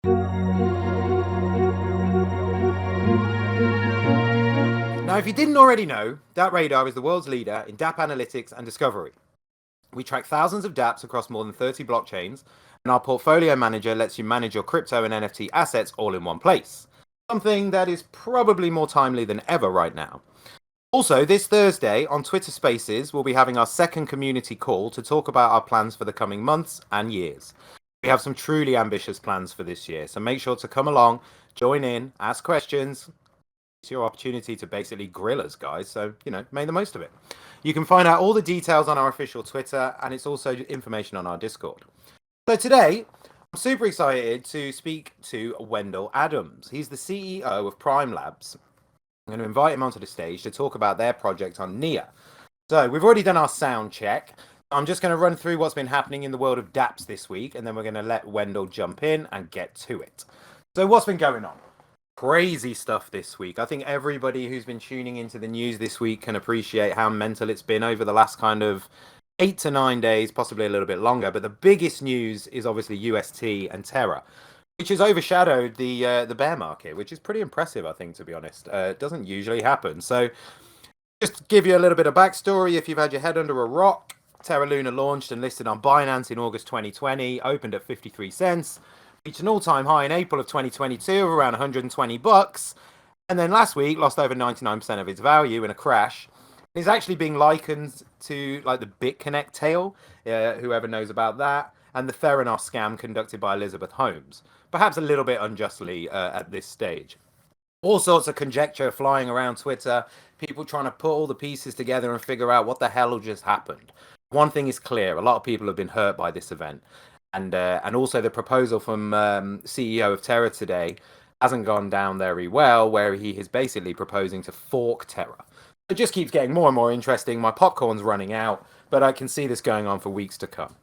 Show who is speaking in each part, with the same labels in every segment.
Speaker 1: Now, if you didn't already know, DappRadar is the world's leader in dapp analytics and discovery. We track thousands of dapps across more than 30 blockchains, and our portfolio manager lets you manage your crypto and NFT assets all in one place. Something that is probably more timely than ever right now. Also, this Thursday on Twitter Spaces, we'll be having our second community call to talk about our plans for the coming months and years. We have some truly ambitious plans for this year, so make sure to come along, join in, ask questions. It's your opportunity to basically grill us, guys, so, make the most of it. You can find out all the details on our official Twitter, and it's also information on our Discord. So today, I'm super excited to speak to Wendell Adams. He's the CEO of Primelab. I'm going to invite him onto the stage to talk about their project on NIA. So we've already done our sound check. I'm just going to run through what's been happening in the world of dapps this week, and then we're going to let Wendell jump in and get to it. So what's been going on? Crazy stuff this week. I think everybody who's been tuning into the news this week can appreciate how mental it's been over the last kind of 8 to 9 days, possibly a little bit longer. But the biggest news is obviously UST and Terra, which has overshadowed the bear market, which is pretty impressive, I think, to be honest. It doesn't usually happen. So just to give you a little bit of backstory, if you've had your head under a rock, Terra Luna launched and listed on Binance in August 2020, opened at 53 cents. Reached an all-time high in April of 2022 of around $120, and then last week lost over 99% of its value in a crash. It's actually being likened to like the BitConnect tale, whoever knows about that, and the Theranos scam conducted by Elizabeth Holmes, perhaps a little bit unjustly at this stage. All sorts of conjecture flying around Twitter, people trying to put all the pieces together and figure out what the hell just happened. One thing is clear, a lot of people have been hurt by this event. And also the proposal from CEO of Terra today hasn't gone down very well, where he is basically proposing to fork Terra. It just keeps getting more and more interesting. My popcorn's running out, but I can see this going on for weeks to come.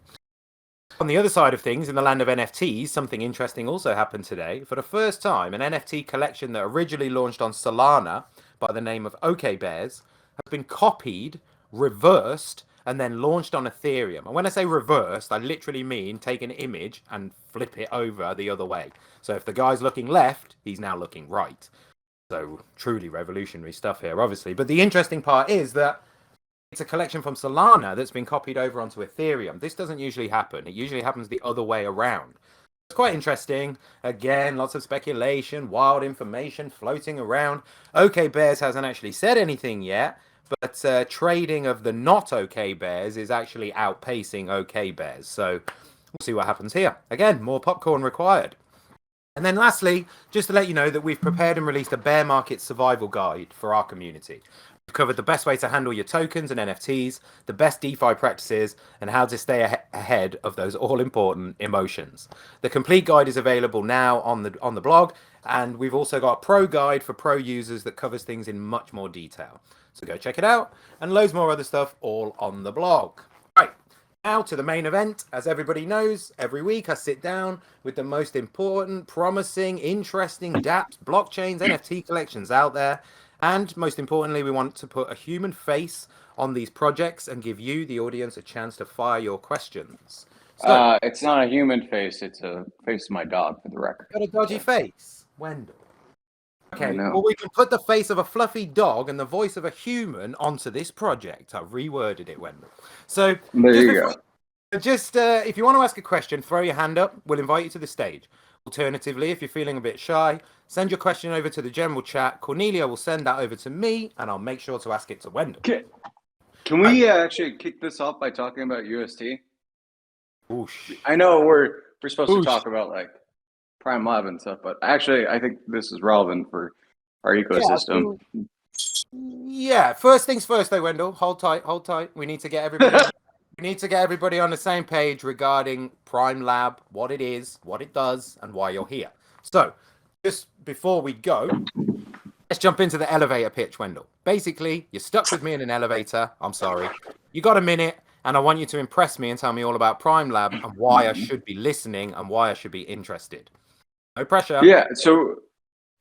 Speaker 1: On the other side of things, in the land of NFTs, something interesting also happened today. For the first time, an NFT collection that originally launched on Solana by the name of OK Bears has been copied, reversed, and then launched on Ethereum. And when I say reversed, I literally mean take an image and flip it over the other way. So if the guy's looking left, he's now looking right. So truly revolutionary stuff here, obviously. But the interesting part is that it's a collection from Solana that's been copied over onto Ethereum. This doesn't usually happen. It usually happens the other way around. It's quite interesting. Again, lots of speculation, wild information floating around. OK Bears hasn't actually said anything yet. But trading of the not OK Bears is actually outpacing OK Bears. So we'll see what happens here. Again, more popcorn required. And then lastly, just to let you know that we've prepared and released a bear market survival guide for our community. We've covered the best way to handle your tokens and NFTs, the best DeFi practices, and how to stay ahead of those all-important emotions. The complete guide is available now on the blog, and we've also got a pro guide for pro users that covers things in much more detail. So go check it out, and loads more other stuff all on the blog. Right, now to the main event. As everybody knows, every week I sit down with the most important, promising, interesting dapps, blockchains, NFT collections out there. And most importantly, we want to put a human face on these projects and give you, the audience, a chance to fire your questions.
Speaker 2: So, it's not a human face, it's a face of my dog, for the record.
Speaker 1: Got a dodgy face, Wendell. Okay, well, we can put the face of a fluffy dog and the voice of a human onto this project. I've reworded it, Wendell. So
Speaker 2: there you go.
Speaker 1: Just if you want to ask a question, throw your hand up. We'll invite you to the stage. Alternatively, if you're feeling a bit shy, send your question over to the general chat. Cornelia will send that over to me, and I'll make sure to ask it to Wendell.
Speaker 2: Can we actually kick this off by talking about UST?
Speaker 1: Oosh.
Speaker 2: I know we're supposed to talk about like Primelab and stuff, but actually I think this is relevant for our ecosystem.
Speaker 1: Yeah, first things first though, Wendell. Hold tight. We need to get everybody on the same page regarding Primelab, what it is, what it does, and why you're here. So, just before we go, let's jump into the elevator pitch, Wendell. Basically, you're stuck with me in an elevator. I'm sorry. You got a minute, and I want you to impress me and tell me all about Primelab and why I should be listening and why I should be interested. No pressure.
Speaker 2: Yeah, so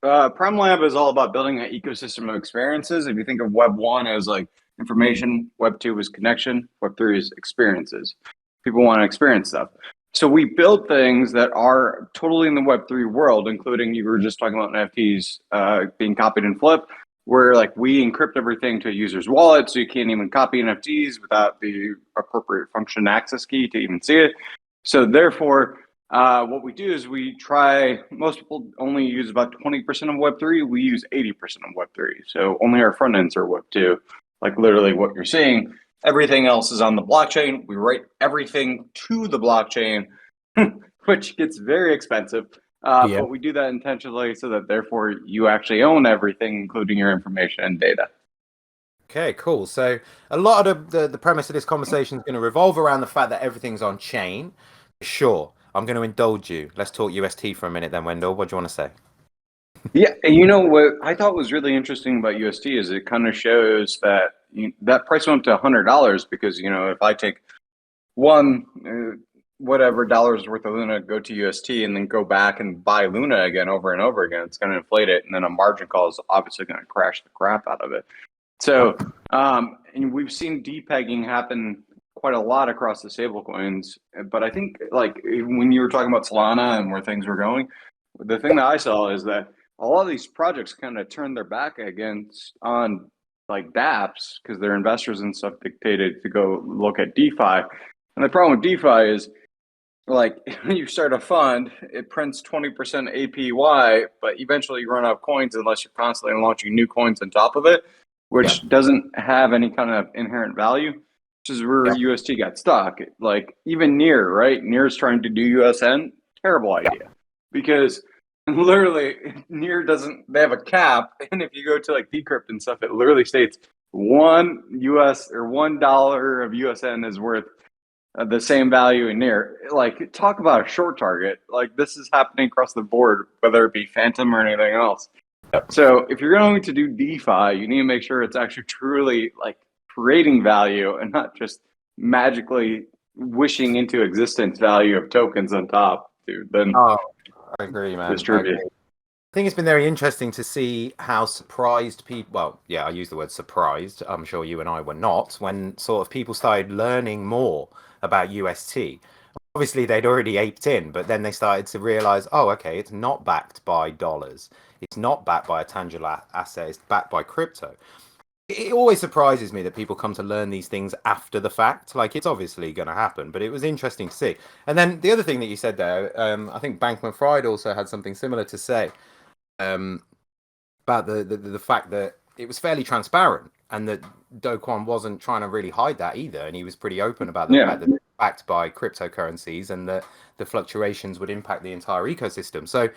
Speaker 2: Primelab is all about building an ecosystem of experiences. If you think of Web 1 as like information, Web 2 is connection, Web 3 is experiences. People want to experience stuff. So we build things that are totally in the Web3 world, including you were just talking about NFTs being copied and flipped, where like we encrypt everything to a user's wallet, so you can't even copy NFTs without the appropriate function access key to even see it. So therefore, what we do is we try. Most people only use about 20% of Web3. We use 80% of Web3. So only our front ends are Web2. Like literally, what you're seeing. Everything else is on the blockchain. We write everything to the blockchain, which gets very expensive. But we do that intentionally so that therefore you actually own everything, including your information and data.
Speaker 1: Okay, cool. So a lot of the premise of this conversation is going to revolve around the fact that everything's on chain. Sure, I'm going to indulge you. Let's talk UST for a minute then, Wendell. What do you want to say?
Speaker 2: Yeah, you know what I thought was really interesting about UST is it kind of shows that that price went to $100 because if I take one whatever dollars worth of Luna, go to UST, and then go back and buy Luna again over and over again, it's going to inflate it, and then a margin call is obviously going to crash the crap out of it. So, and we've seen depegging happen quite a lot across the stablecoins, but I think like when you were talking about Solana and where things were going, the thing that I saw is that a lot of these projects kind of turned their back against on like dApps because their investors and stuff dictated to go look at DeFi. And the problem with DeFi is like you start a fund, it prints 20% APY, but eventually you run out of coins unless you're constantly launching new coins on top of it, which doesn't have any kind of inherent value, which is where UST got stuck. Like even Near, right? Near's trying to do USN, terrible idea. Because literally Near doesn't, they have a cap, and if you go to like Decrypt and stuff, it literally states $1 of USN is worth the same value in Near. Like talk about a short target. Like this is happening across the board, whether it be Phantom or anything else. So if you're going to do DeFi, you need to make sure it's actually truly like creating value and not just magically wishing into existence value of tokens on top to then
Speaker 1: I agree, man.
Speaker 2: distribute.
Speaker 1: I think it's been very interesting to see how surprised people, well, yeah, I use the word surprised. I'm sure you and I were not when sort of people started learning more about UST. Obviously, they'd already aped in, but then they started to realize, oh, okay, it's not backed by dollars. It's not backed by a tangible asset. It's backed by crypto. It always surprises me that people come to learn these things after the fact. Like it's obviously going to happen, but it was interesting to see. And then the other thing that you said there, I think Bankman-Fried also had something similar to say about the fact that it was fairly transparent and that Do Kwon wasn't trying to really hide that either. And he was pretty open about the fact that it's backed by cryptocurrencies and that the fluctuations would impact the entire ecosystem. So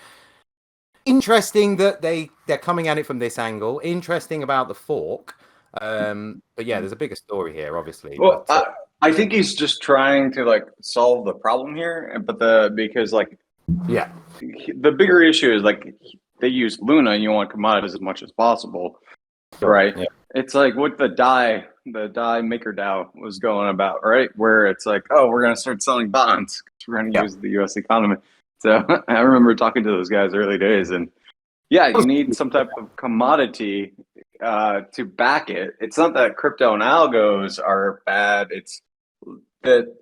Speaker 1: interesting that they're coming at it from this angle. Interesting about the fork. But yeah, there's a bigger story here, obviously.
Speaker 2: Well, but, I think he's just trying to like solve the problem here, but because like the bigger issue is like they use Luna and you want to commoditize as much as possible, right? Yeah. It's like what the DAI maker DAO was going about, right? Where it's like, oh, we're going to start selling bonds because we're going to use the U.S. economy. So I remember talking to those guys early days, and yeah, you need some type of commodity to back it. It's not that crypto and algos are bad. It's that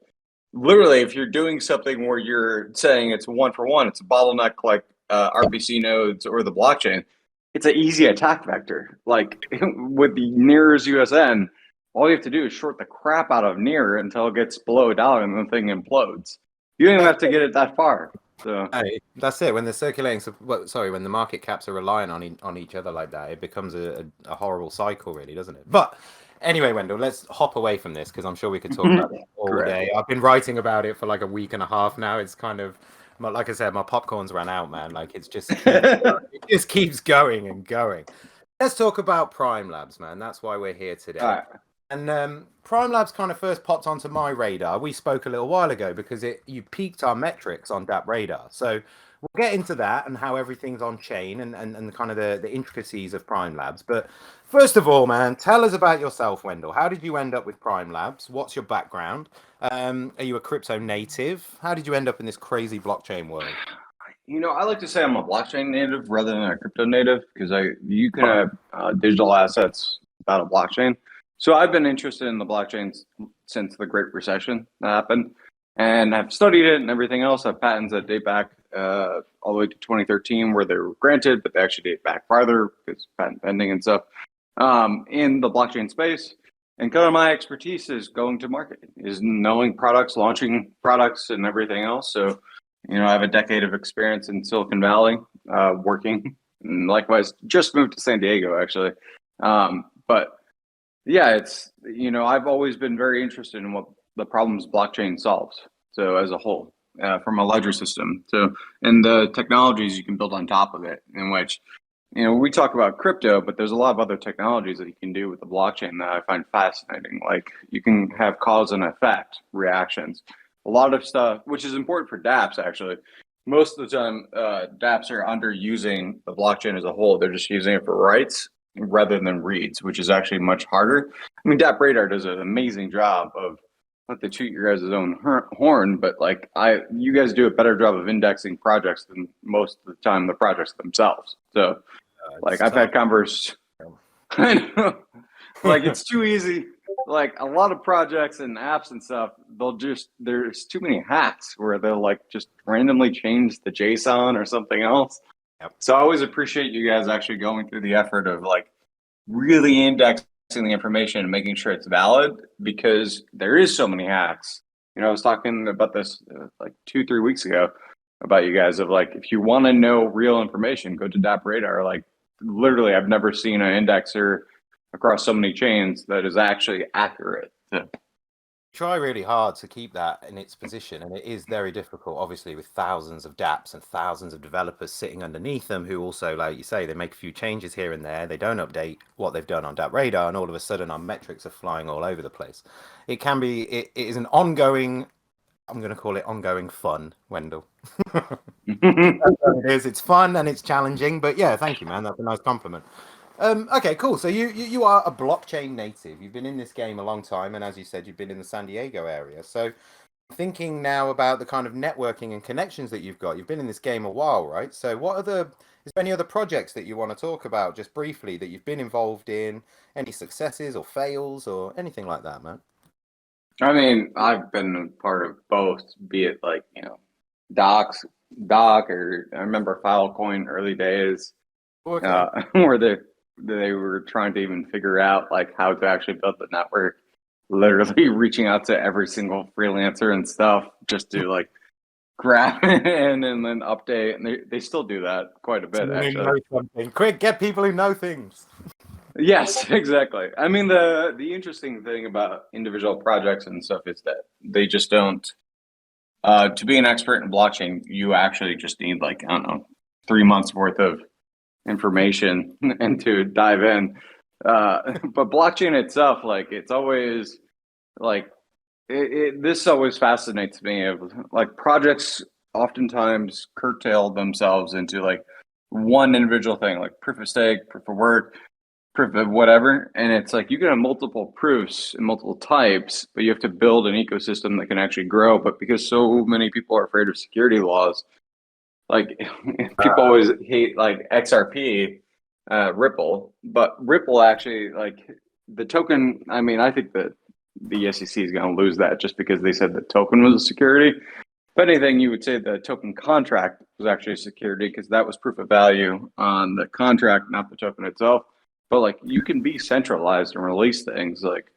Speaker 2: literally if you're doing something where you're saying it's one for one, it's a bottleneck like RPC nodes or the blockchain, it's an easy attack vector. Like with the Near's USN, all you have to do is short the crap out of Near until it gets below $1 and the thing implodes. You don't even have to get it that far. So
Speaker 1: that's it. When the when the market caps are relying on each other like that, it becomes a horrible cycle, really, doesn't it? But anyway, Wendell, let's hop away from this because I'm sure we could talk about it all day. I've been writing about it for like a week and a half now. It's kind of like I said, my popcorn's ran out, man. Like it just keeps going and going. Let's talk about Primelabs, man. That's why we're here today. All right. And Primelabs kind of first popped onto my radar. We spoke a little while ago because you peaked our metrics on DappRadar. So we'll get into that and how everything's on chain and kind of the intricacies of Primelabs. But first of all, man, tell us about yourself, Wendell. How did you end up with Primelabs? What's your background? Are you a crypto native? How did you end up in this crazy blockchain world?
Speaker 2: I like to say I'm a blockchain native rather than a crypto native because you can have digital assets without a blockchain. So I've been interested in the blockchain since the Great Recession happened. and I've studied it and everything else. I have patents that date back all the way to 2013 where they were granted, but they actually date back farther because patent pending and stuff in the blockchain space. And kind of my expertise is going to market, is knowing products, launching products, and everything else. So, I have a decade of experience in Silicon Valley working, and likewise, just moved to San Diego actually. But yeah, it's I've always been very interested in what the problems blockchain solves. So as a whole, from a ledger system, and the technologies you can build on top of it, in which we talk about crypto, but there's a lot of other technologies that you can do with the blockchain that I find fascinating. Like you can have cause and effect reactions, a lot of stuff, which is important for dApps actually. Most of the time, dApps are underusing the blockchain as a whole. They're just using it for writes rather than reads, which is actually much harder. I mean, DappRadar does an amazing job of not to toot your guys' own horn, but like you guys do a better job of indexing projects than most of the time the projects themselves. So like I've had converse, I know, like it's too easy. Like a lot of projects and apps and stuff, there's too many hacks where they'll like just randomly change the JSON or something else.
Speaker 1: Yep.
Speaker 2: So I always appreciate you guys actually going through the effort of like really indexing the information and making sure it's valid, because there is so many hacks. I was talking about this like 2-3 weeks ago about you guys of like, if you want to know real information, go to DappRadar. Like literally, I've never seen an indexer across so many chains that is actually accurate.
Speaker 1: Try really hard to keep that in its position, and it is very difficult, obviously, with thousands of dApps and thousands of developers sitting underneath them who also, like you say, they make a few changes here and there. They don't update what they've done on DappRadar, and all of a sudden our metrics are flying all over the place. It is an ongoing, I'm going to call it ongoing fun, Wendell. It is. It's fun and it's challenging, but yeah, thank you, man. That's a nice compliment. Okay, cool. So you are a blockchain native. You've been in this game a long time, and as you said, you've been in the San Diego area. So thinking now about the kind of networking and connections that you've got. You've been in this game a while, right? So is there any other projects that you want to talk about just briefly that you've been involved in? Any successes or fails or anything like that, man?
Speaker 2: I mean, I've been a part of both, be it like, doc, or I remember Filecoin early days,
Speaker 1: Okay.
Speaker 2: where they were trying to even figure out like how to actually build the network, literally reaching out to every single freelancer and stuff just to like grab it and then update. And they still do that quite a bit, actually.
Speaker 1: Quick, get people who know things.
Speaker 2: Yes, exactly. I mean, the interesting thing about individual projects and stuff is that they just don't. To be an expert in blockchain, you actually just need like, I don't know, 3 months worth of information and to dive in. But blockchain itself, like it's always like this always fascinates me of like projects oftentimes curtail themselves into like one individual thing, like proof of stake, proof of work, proof of whatever. And it's like you can have multiple proofs and multiple types, but you have to build an ecosystem that can actually grow. But because so many people are afraid of security laws, like people always hate like XRP, Ripple, but Ripple actually like the token. I mean, I think that the SEC is going to lose that just because they said the token was a security. If anything, you would say the token contract was actually a security because that was proof of value on the contract, not the token itself. But like you can be centralized and release things like,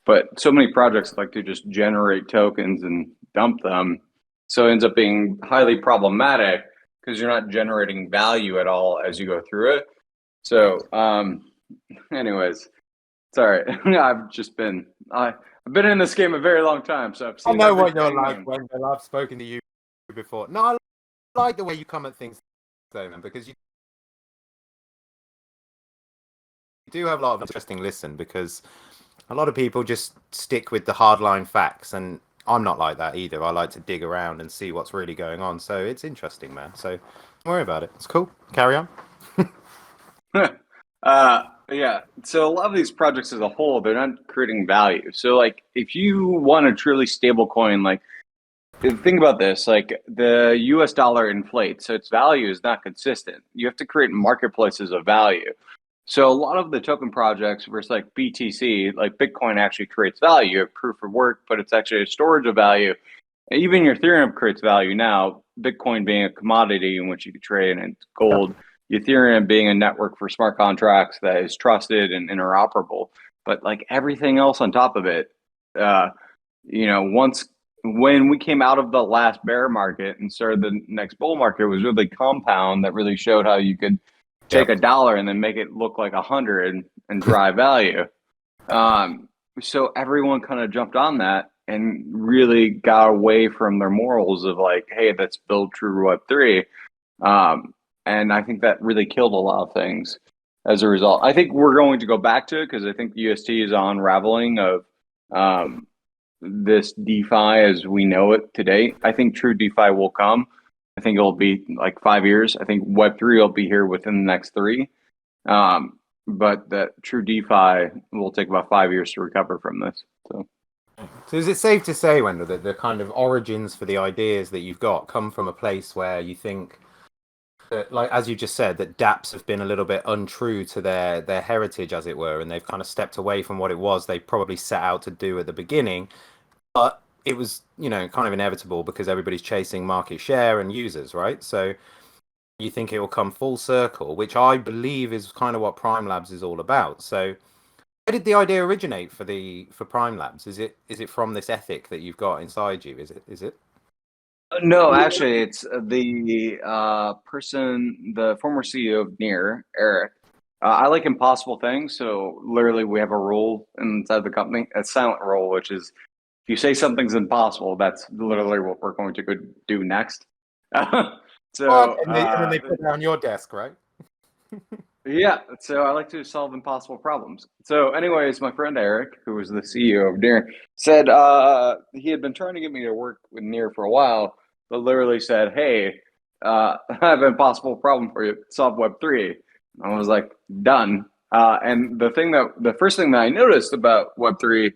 Speaker 2: but so many projects like to just generate tokens and dump them. So it ends up being highly problematic because you're not generating value at all as you go through it. So anyways, sorry. I've been in this game a very long time, so I've seen
Speaker 1: I know what you're
Speaker 2: everything
Speaker 1: like, Wendell. I've spoken to you before. No, I like the way you come at things, though, man, because you do have a lot of interesting listen, because a lot of people just stick with the hardline facts, and I'm not like that either. I like to dig around and see what's really going on. So it's interesting, man. So don't worry about it. It's cool. Carry on.
Speaker 2: Yeah. So a lot of these projects as a whole, they're not creating value. So like if you want a truly stable coin, like think about this, like the US dollar inflates, so its value is not consistent. You have to create marketplaces of value. So a lot of the token projects versus like BTC, like Bitcoin actually creates value, proof of work, but it's actually a storage of value. even your Ethereum creates value now. Bitcoin being a commodity in which you could trade, and gold. Ethereum being a network for smart contracts that is trusted and interoperable. But like everything else on top of it, once when we came out of the last bear market and started the next bull market, it was really Compound that really showed how you could take $1 and then make it look like 100 and drive value. So everyone kind of jumped on that and really got away from their morals of like, hey, let's build true Web3. And I think that really killed a lot of things as a result. I think we're going to go back to it because I think UST is on unraveling of this DeFi as we know it today. I think true DeFi will come. I think it'll be like 5 years. I think Web3 will be here within the next 3. But that true DeFi will take about 5 years to recover from this.
Speaker 1: So is it safe to say, Wendell, that the kind of origins for the ideas that you've got come from a place where you think that, like as you just said, that dApps have been a little bit untrue to their heritage, as it were, and they've kind of stepped away from what it was they probably set out to do at the beginning, but it was, kind of inevitable because everybody's chasing market share and users, right? So you think it will come full circle, which I believe is kind of what Primelabs is all about. So where did the idea originate for Primelabs? Is it from this ethic that you've got inside you? Is it?
Speaker 2: No, actually, it's the the former CEO of Near, Eric. I like impossible things, so literally we have a rule inside the company, a silent rule, which is if you say something's impossible, that's literally what we're going to go do next. So
Speaker 1: and then they put it on your desk, right?
Speaker 2: Yeah, so I like to solve impossible problems. So anyways, my friend Eric, who was the CEO of Near, said he had been trying to get me to work with Near for a while, but literally said, hey, I have an impossible problem for you, solve Web3. I was like, done. And the first thing that I noticed about Web3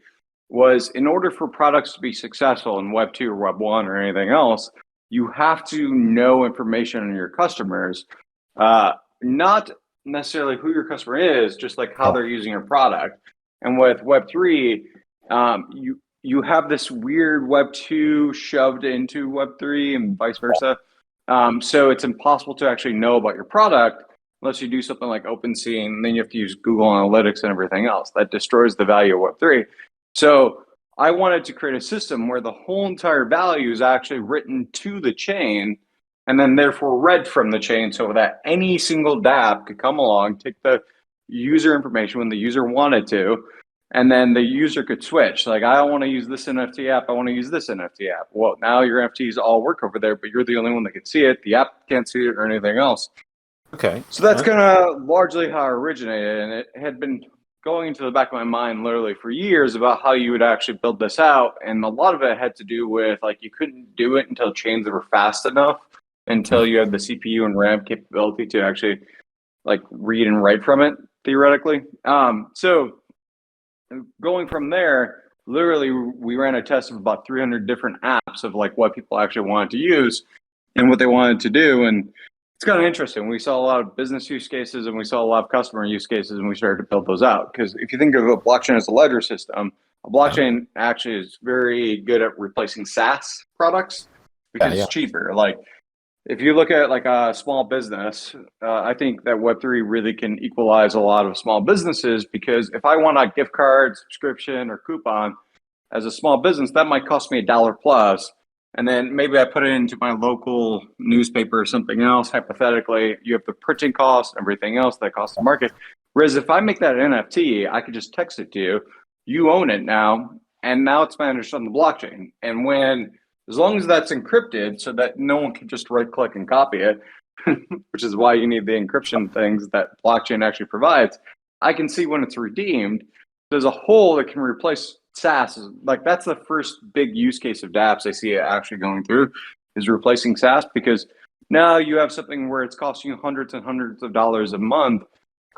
Speaker 2: was in order for products to be successful in Web2 or Web1 or anything else, you have to know information on your customers, not necessarily who your customer is, just like how they're using your product. And with Web3, you have this weird Web2 shoved into Web3 and vice versa. So it's impossible to actually know about your product unless you do something like OpenSea, and then you have to use Google Analytics and everything else. That destroys the value of Web3. So I wanted to create a system where the whole entire value is actually written to the chain and then therefore read from the chain so that any single dapp could come along, take the user information when the user wanted to, and then the user could switch. Like, I don't want to use this NFT app, I want to use this NFT app. Well, now your NFTs all work over there, but you're the only one that can see it. The app can't see it or anything else.
Speaker 1: Okay.
Speaker 2: So that's kind of largely how it originated, and it had been going into the back of my mind literally for years about how you would actually build this out. And a lot of it had to do with, like, you couldn't do it until chains were fast enough, until you have the CPU and RAM capability to actually like read and write from it theoretically. So going from there, literally we ran a test of about 300 different apps of like what people actually wanted to use and what they wanted to do. And it's kind of interesting. We saw a lot of business use cases and we saw a lot of customer use cases, and we started to build those out. Because if you think of a blockchain as a ledger system, a blockchain actually is very good at replacing SaaS products because it's cheaper. Like, if you look at like a small business, I think that Web3 really can equalize a lot of small businesses, because if I want a gift card, subscription, or coupon as a small business, that might cost me $1 plus. And then maybe I put it into my local newspaper or something else. Hypothetically, you have the printing cost, everything else that costs the market. Whereas if I make that an NFT, I could just text it to you. You own it now, and now it's managed on the blockchain. And as long as that's encrypted so that no one can just right click and copy it, which is why you need the encryption things that blockchain actually provides, I can see when it's redeemed. There's a hole that can replace SaaS. Like, that's the first big use case of dApps I see it actually going through, is replacing SaaS, because now you have something where it's costing you hundreds and hundreds of dollars a month,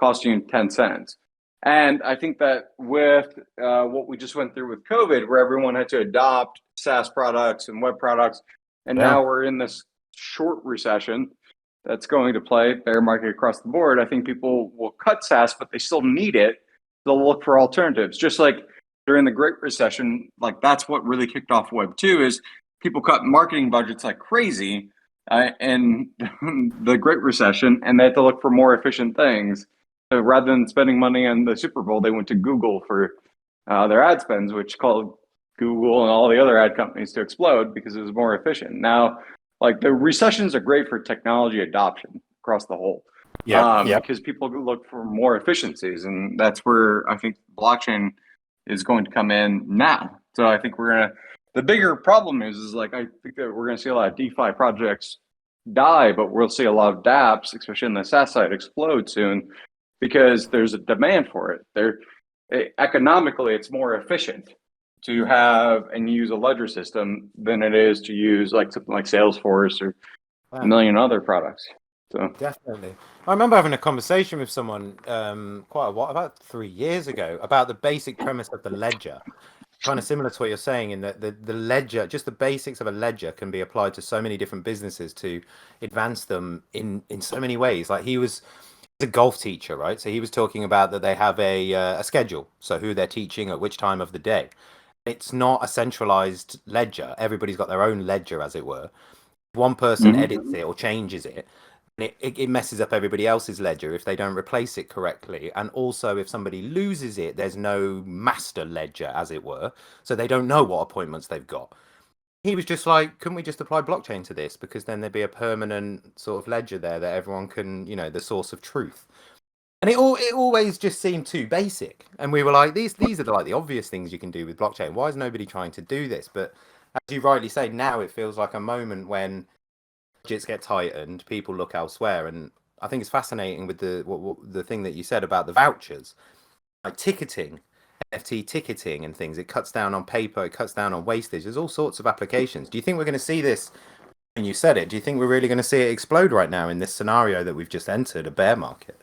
Speaker 2: costing you 10 cents. And I think that with what we just went through with COVID, where everyone had to adopt SaaS products and web products, and now we're in this short recession that's going to play bear market across the board, I think people will cut SaaS, but they still need it. They'll look for alternatives. Just like during the Great Recession, like that's what really kicked off Web 2, is people cut marketing budgets like crazy in the Great Recession, and they had to look for more efficient things. So rather than spending money on the Super Bowl, they went to Google for their ad spends, which caused Google and all the other ad companies to explode because it was more efficient. Now, like the recessions are great for technology adoption across the whole. Because people look for more efficiencies, and that's where I think blockchain is going to come in now. So I think the bigger problem is like, I think that we're gonna see a lot of DeFi projects die, but we'll see a lot of dApps, especially in the SaaS side, explode soon because there's a demand for it. Economically, it's more efficient to have and use a ledger system than it is to use like something like Salesforce or a million other products. So
Speaker 1: definitely. I remember having a conversation with someone quite a while, about 3 years ago, about the basic premise of the ledger. Kind of similar to what you're saying, in that the ledger, just the basics of a ledger, can be applied to so many different businesses to advance them in so many ways. Like he's a golf teacher, right? So he was talking about that they have a schedule, so who they're teaching at which time of the day. It's not a centralized ledger. Everybody's got their own ledger, as it were. If one person edits it or changes it, it messes up everybody else's ledger if they don't replace it correctly. And also, if somebody loses it, there's no master ledger, as it were, so they don't know what appointments they've got. He was just like, couldn't we just apply blockchain to this? Because then there'd be a permanent sort of ledger there that everyone can, the source of truth. And it always just seemed too basic. And we were like, these are like the obvious things you can do with blockchain. Why is nobody trying to do this? But as you rightly say, now it feels like a moment when budgets get tightened, people look elsewhere. And I think it's fascinating with the thing that you said about the vouchers, like ticketing, NFT ticketing and things. It cuts down on paper, it cuts down on wastage. There's all sorts of applications. Do you think we're going to see this? When you said it, do you think we're really going to see it explode right now in this scenario that we've just entered, a bear market?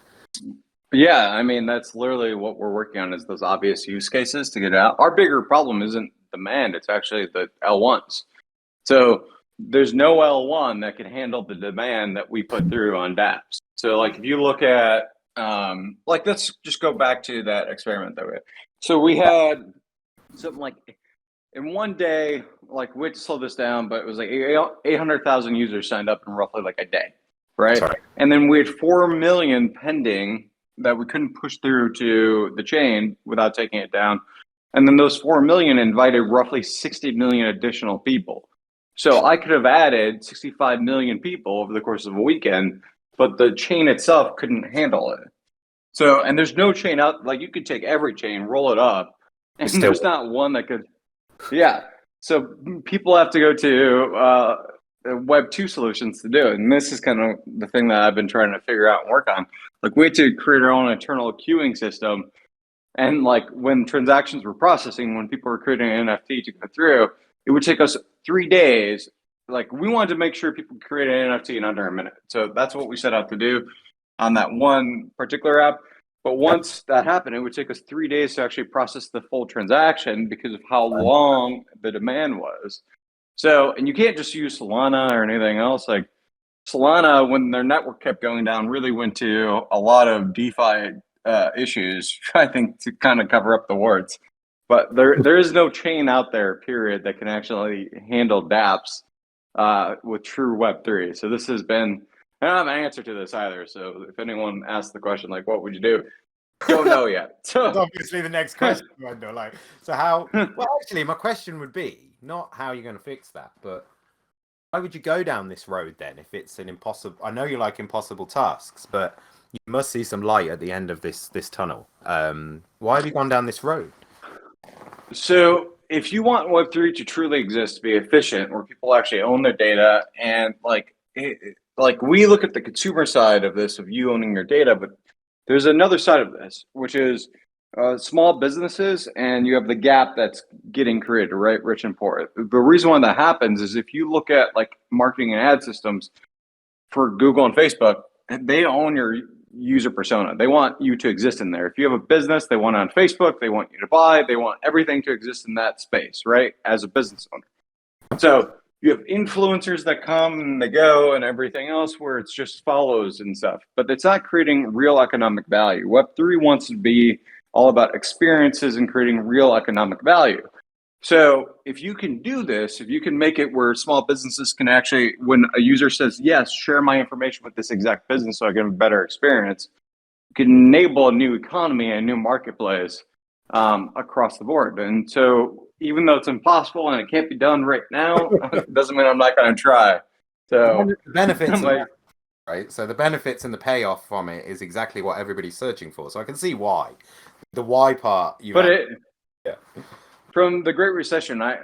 Speaker 2: Yeah, I mean, that's literally what we're working on, is those obvious use cases to get out. Our bigger problem isn't demand, it's actually the L1s. So there's no L1 that can handle the demand that we put through on dApps. So like if you look at, like let's just go back to that experiment that we had. So we had something like, in one day, like we had to slow this down, but it was like 800,000 users signed up in roughly like a day, right?
Speaker 1: Sorry.
Speaker 2: And then we had 4 million pending that we couldn't push through to the chain without taking it down. And then those 4 million invited roughly 60 million additional people. So I could have added 65 million people over the course of a weekend, but the chain itself couldn't handle it. So, and there's no chain out, like you could take every chain, roll it up, and there's not one that could, yeah. So people have to go to Web 2 solutions to do it. And this is kind of the thing that I've been trying to figure out and work on. Like we had to create our own internal queuing system. And like when transactions were processing, when people were creating an NFT to go through, it would take us 3 days. Like we wanted to make sure people could create an NFT in under a minute. So that's what we set out to do on that one particular app. But once that happened, it would take us 3 days to actually process the full transaction because of how long the demand was. So, and you can't just use Solana or anything else. Like Solana, when their network kept going down, really went to a lot of DeFi issues, I think, to kind of cover up the warts. But there is no chain out there, period, that can actually handle dApps with true Web3. So this has been, I don't have an answer to this either. So if anyone asks the question, like, what would you do? Don't know yet. So
Speaker 1: that's obviously the next question, Wendell. Like, so how? Well, actually, my question would be not how you're going to fix that, but why would you go down this road then? If it's an impossible, I know you like impossible tasks, but you must see some light at the end of this tunnel. Why have you gone down this road?
Speaker 2: So if you want Web3 to truly exist, to be efficient, where people actually own their data, and like we look at the consumer side of this, of you owning your data, but there's another side of this, which is small businesses, and you have the gap that's getting created, right? Rich and poor. The reason why that happens is if you look at like marketing and ad systems for Google and Facebook, they own your user persona. They want you to exist in there. If you have a business, they want it on Facebook, they want you to buy, they want everything to exist in that space, right? As a business owner. So you have influencers that come and they go and everything else where it's just follows and stuff, but it's not creating real economic value. Web3 wants to be all about experiences and creating real economic value. So if you can do this, if you can make it where small businesses can actually, when a user says, yes, share my information with this exact business so I get a better experience, you can enable a new economy, a new marketplace across the board. And so even though it's impossible and it can't be done right now, it doesn't mean I'm not going to try. So
Speaker 1: The benefits,
Speaker 2: like,
Speaker 1: right? So the benefits and the payoff from it is exactly what everybody's searching for. So I can see why. The why part,
Speaker 2: but
Speaker 1: yeah.
Speaker 2: From the Great Recession, I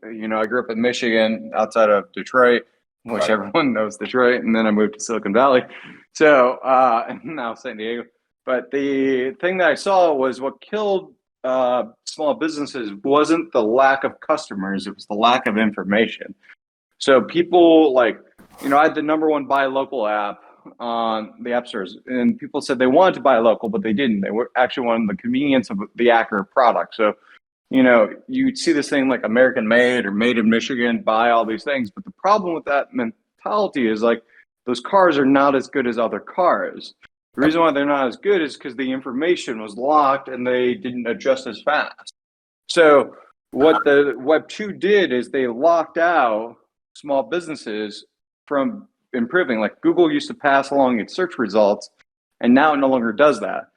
Speaker 2: grew up in Michigan outside of Detroit, which everyone knows Detroit, and then I moved to Silicon Valley. So and now San Diego. But the thing that I saw was what killed small businesses wasn't the lack of customers, it was the lack of information. So people I had the number one buy local app on the app stores, and people said they wanted to buy local, but they didn't. They were actually wanted the convenience of the accurate product. So you'd see this thing like American made or made in Michigan, buy all these things. But the problem with that mentality is those cars are not as good as other cars. The reason why they're not as good is because the information was locked and they didn't adjust as fast. So what the Web 2 did is they locked out small businesses from improving. Like Google used to pass along its search results, and now it no longer does that.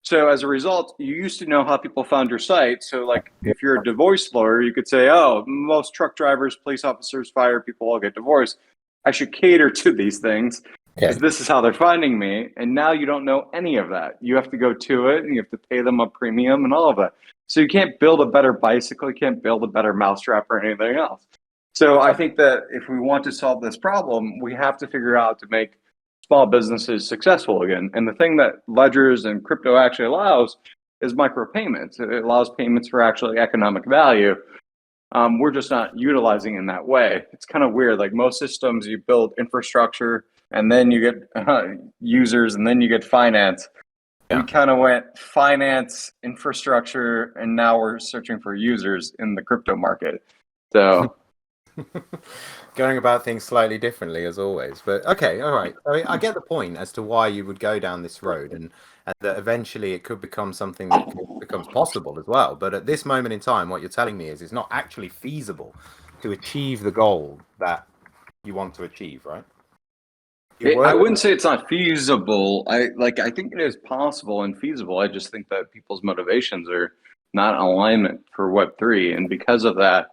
Speaker 2: So as a result, you used to know how people found your site. So if you're a divorce lawyer, you could say, oh, most truck drivers, police officers, fire people all get divorced. I should cater to these things because this is how they're finding me. And now you don't know any of that. You have to go to it and you have to pay them a premium and all of that. So you can't build a better bicycle. You can't build a better mousetrap or anything else. So I think that if we want to solve this problem, we have to figure out to make small businesses successful again. And the thing that ledgers and crypto actually allows is micropayments. It allows payments for actually economic value. We're just not utilizing in that way. It's kind of weird. Like most systems, you build infrastructure and then you get users and then you get finance. We kind of went finance, infrastructure, and now we're searching for users in the crypto market. So
Speaker 1: going about things slightly differently as always, but okay, all right. I get the point as to why you would go down this road, and that eventually it could become something that becomes possible as well. But at this moment in time, what you're telling me is it's not actually feasible to achieve the goal that you want to achieve, right?
Speaker 2: I wouldn't say it's not feasible. I think it is possible and feasible. I just think that people's motivations are not in alignment for Web3, and because of that,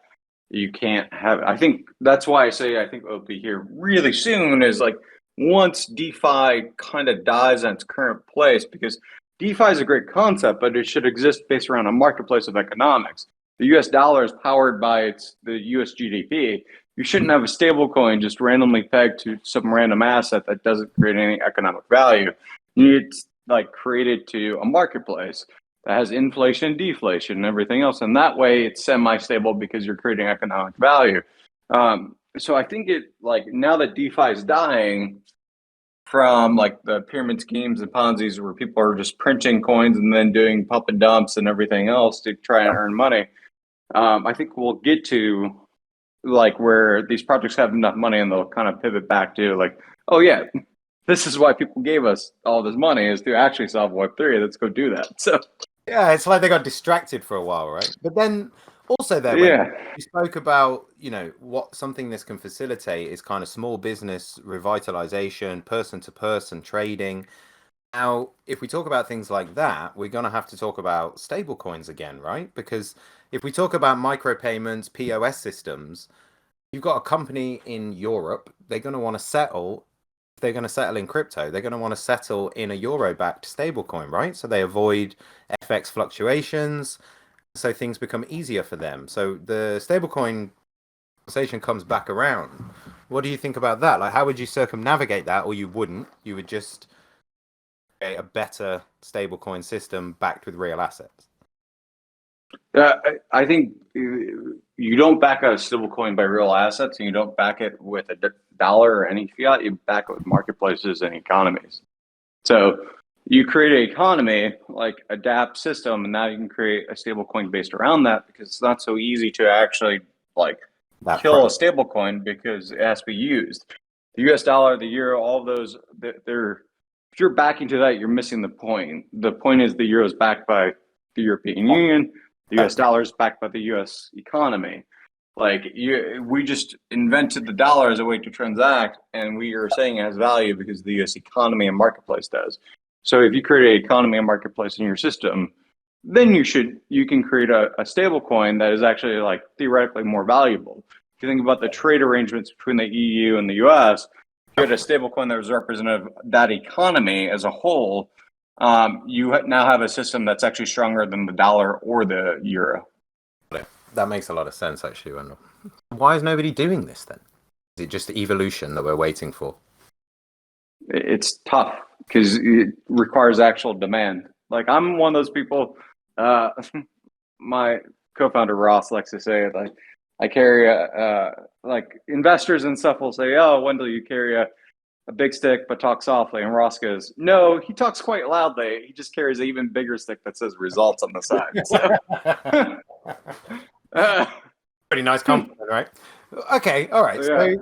Speaker 2: you can't have. I think that's why I say I think it'll be here really soon. Is once DeFi kind of dies in its current place, because DeFi is a great concept, but it should exist based around a marketplace of economics. The U.S. dollar is powered by the U.S. GDP. You shouldn't have a stable coin just randomly pegged to some random asset that doesn't create any economic value. You need create it to a marketplace that has inflation and deflation and everything else. And that way it's semi-stable because you're creating economic value. So I think now that DeFi is dying from the pyramid schemes and Ponzi's where people are just printing coins and then doing pump and dumps and everything else to try and earn money, I think we'll get to where these projects have enough money and they'll kind of pivot back to oh yeah, this is why people gave us all this money, is to actually solve Web3. Let's go do that. So
Speaker 1: yeah, it's like they got distracted for a while, right? But then also there, you spoke about, what something this can facilitate is kind of small business revitalization, person to person trading. Now, if we talk about things like that, we're going to have to talk about stable coins again, right? Because if we talk about micropayments, POS systems, you've got a company in Europe, they're going to want to settle. If they're going to settle in crypto, they're going to want to settle in a euro-backed stablecoin, right? So they avoid FX fluctuations, so things become easier for them. So the stablecoin conversation comes back around. What do you think about that? How would you circumnavigate that, or you wouldn't? You would just create a better stablecoin system backed with real assets?
Speaker 2: I think you don't back a stablecoin by real assets, and you don't back it with a dollar or any fiat. You back it with marketplaces and economies. So you create an economy like a dapp system, and now you can create a stablecoin based around that, because it's not so easy to actually kill a stablecoin because it has to be used. The US dollar, the euro, all of those, if you're backing to that, you're missing the point. The point is the euro is backed by the European Union. The US dollar is backed by the US economy. Like we just invented the dollar as a way to transact, and we are saying it has value because the US economy and marketplace does. So if you create an economy and marketplace in your system, then you can create a stable coin that is actually like theoretically more valuable. If you think about the trade arrangements between the EU and the US, you had a stable coin that was representative of that economy as a whole. You now have a system that's actually stronger than the dollar or the euro.
Speaker 1: That makes a lot of sense, actually, Wendell. Why is nobody doing this then? Is it just the evolution that we're waiting for?
Speaker 2: It's tough because it requires actual demand. Like I'm one of those people. My co-founder Ross likes to say, like, I carry like investors and stuff will say, "Oh, Wendell, you carry a big stick but talk softly," and Ross goes, "No, he talks quite loudly. He just carries an even bigger stick that says results on the side." So,
Speaker 1: pretty nice compliment, right? Okay, all right.
Speaker 2: Yeah.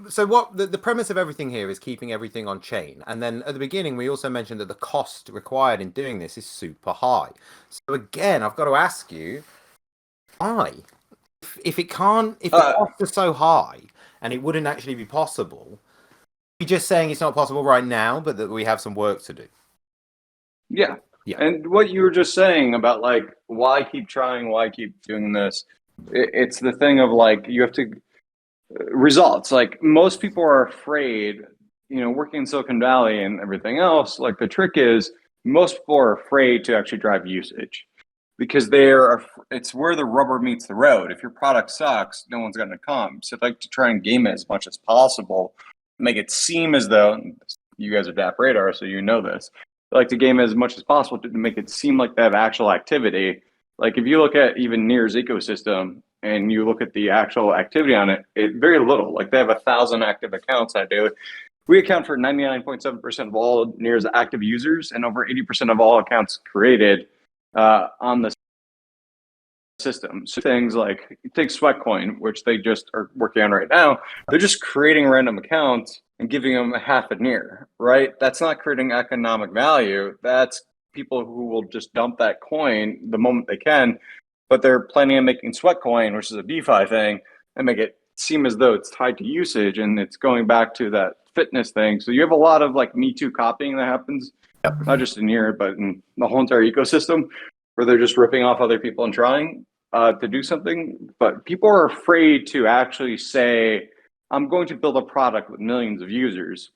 Speaker 1: So what the premise of everything here is keeping everything on chain. And then at the beginning, we also mentioned that the cost required in doing this is super high. So again, I've got to ask you, why? If the costs are so high and it wouldn't actually be possible, you're just saying it's not possible right now, but that we have some work to do.
Speaker 2: Yeah. And what you were just saying about like, why keep trying, why keep doing this? It's the thing of like, you have to results. Like most people are afraid, working in Silicon Valley and everything else, like the trick is most people are afraid to actually drive usage because it's where the rubber meets the road. If your product sucks, no one's going to come. So I'd like to try and game it as much as possible, make it seem as though you guys are DappRadar, so you know this. I like to game it as much as possible to make it seem like they have actual activity. Like if you look at even Near's ecosystem and you look at the actual activity on it, very little. Like they have 1,000 active accounts on daily. We account for 99.7% of all Near's active users and over 80% of all accounts created on the system. So things like take Sweatcoin, which they just are working on right now. They're just creating random accounts and giving them half a Near, right? That's not creating economic value. That's people who will just dump that coin the moment they can, but they're planning on making Sweatcoin, which is a DeFi thing, and make it seem as though it's tied to usage, and it's going back to that fitness thing. So you have a lot of like Me Too copying that happens, not just in Near, but in the whole entire ecosystem, where they're just ripping off other people and trying to do something. But people are afraid to actually say, I'm going to build a product with millions of users,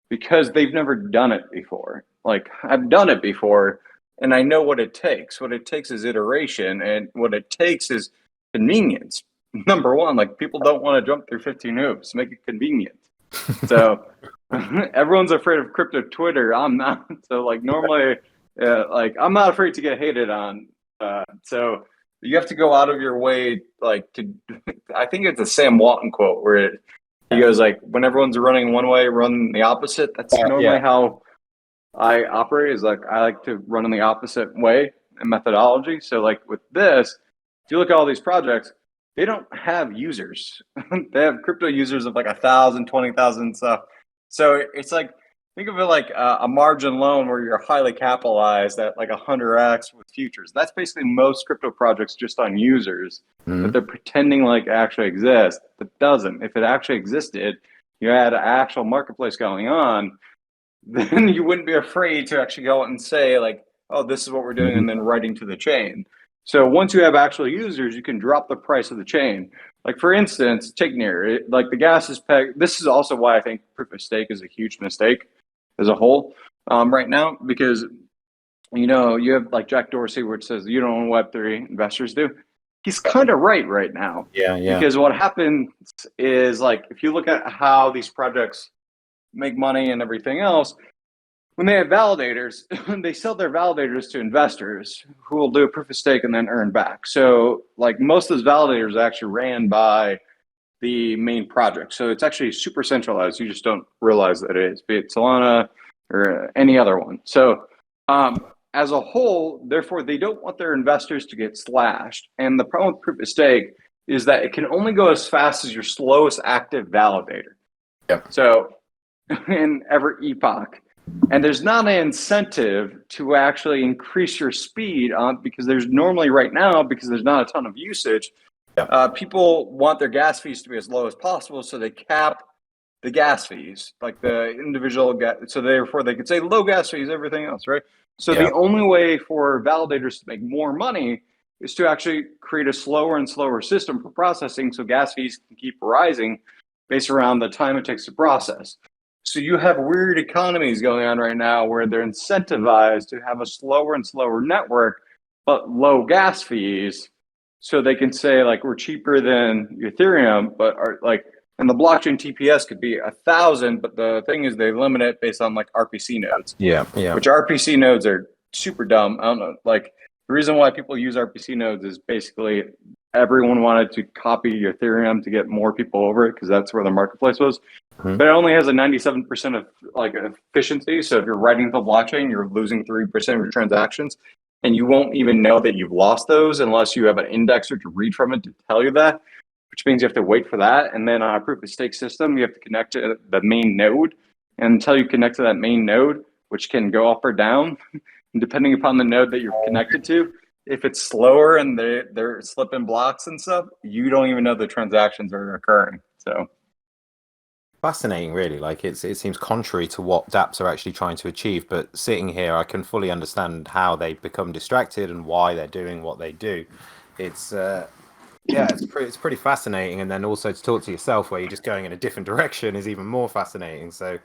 Speaker 2: because they've never done it before. Like I've done it before and I know what it takes. What it takes is iteration, and what it takes is convenience. Number one, like people don't want to jump through 15 hoops, make it convenient. So everyone's afraid of crypto Twitter. I'm not. So like normally, like I'm not afraid to get hated on. So you have to go out of your way, like to, I think it's a Sam Walton quote where he goes like, when everyone's running one way, run the opposite. That's normally how I operate, is like, I like to run in the opposite way and methodology. So like with this, if you look at all these projects, they don't have users. They have crypto users of like 1,000, 20,000 stuff. So it's like, think of it like a margin loan where you're highly capitalized at like 100x with futures. That's basically most crypto projects just on users, but they're pretending like it actually exists. It doesn't. If it actually existed, you had an actual marketplace going on, then you wouldn't be afraid to actually go out and say like, oh, this is what we're doing, and then writing to the chain. So once you have actual users, you can drop the price of the chain. Like for instance, take Near, like the gas is pegged. This is also why I think proof of stake is a huge mistake as a whole right now, because you have like Jack Dorsey, which says you don't own Web3, investors do. He's kind of right now.
Speaker 1: Yeah.
Speaker 2: Because what happens is like if you look at how these projects make money and everything else, when they have validators, they sell their validators to investors who will do a proof of stake and then earn back. So like most of those validators are actually ran by the main project. So it's actually super centralized. You just don't realize that it is, be it Solana or any other one. So as a whole, therefore, they don't want their investors to get slashed. And the problem with proof of stake is that it can only go as fast as your slowest active validator.
Speaker 1: Yep.
Speaker 2: So in every epoch. And there's not an incentive to actually increase your speed because there's normally right now, because there's not a ton of usage, people want their gas fees to be as low as possible, so they cap the gas fees, like the individual gas. So therefore, they could say low gas fees, everything else, right? So the only way for validators to make more money is to actually create a slower and slower system for processing, so gas fees can keep rising based around the time it takes to process. So you have weird economies going on right now where they're incentivized to have a slower and slower network, but low gas fees. So they can say like, we're cheaper than Ethereum, but are like, and the blockchain TPS could be 1,000, but the thing is they limit it based on like RPC nodes.
Speaker 1: Yeah.
Speaker 2: Which RPC nodes are super dumb. I don't know. Like the reason why people use RPC nodes is basically everyone wanted to copy Ethereum to get more people over it because that's where the marketplace was.
Speaker 1: Mm-hmm.
Speaker 2: But it only has a 97% of like efficiency. So if you're writing the blockchain, you're losing 3% of your transactions, and you won't even know that you've lost those unless you have an indexer to read from it to tell you that, which means you have to wait for that. And then on a proof of stake system, you have to connect to the main node. And until you connect to that main node, which can go up or down, and depending upon the node that you're connected to, if it's slower and they're slipping blocks and stuff, you don't even know the transactions are occurring. So
Speaker 1: fascinating, really. Like it seems contrary to what dapps are actually trying to achieve, but sitting here I can fully understand how they become distracted and why they're doing what they do. It's it's pretty fascinating. And then also to talk to yourself where you're just going in a different direction is even more fascinating. So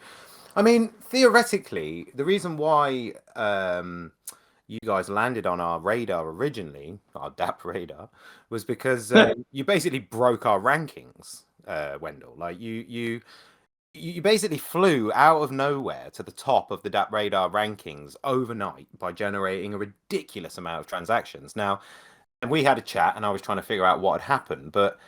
Speaker 1: I mean, theoretically, the reason why you guys landed on our radar originally, our DappRadar, was because you basically broke our rankings, Wendell. Like you basically flew out of nowhere to the top of the DappRadar rankings overnight by generating a ridiculous amount of transactions. Now, and we had a chat, and I was trying to figure out what had happened, but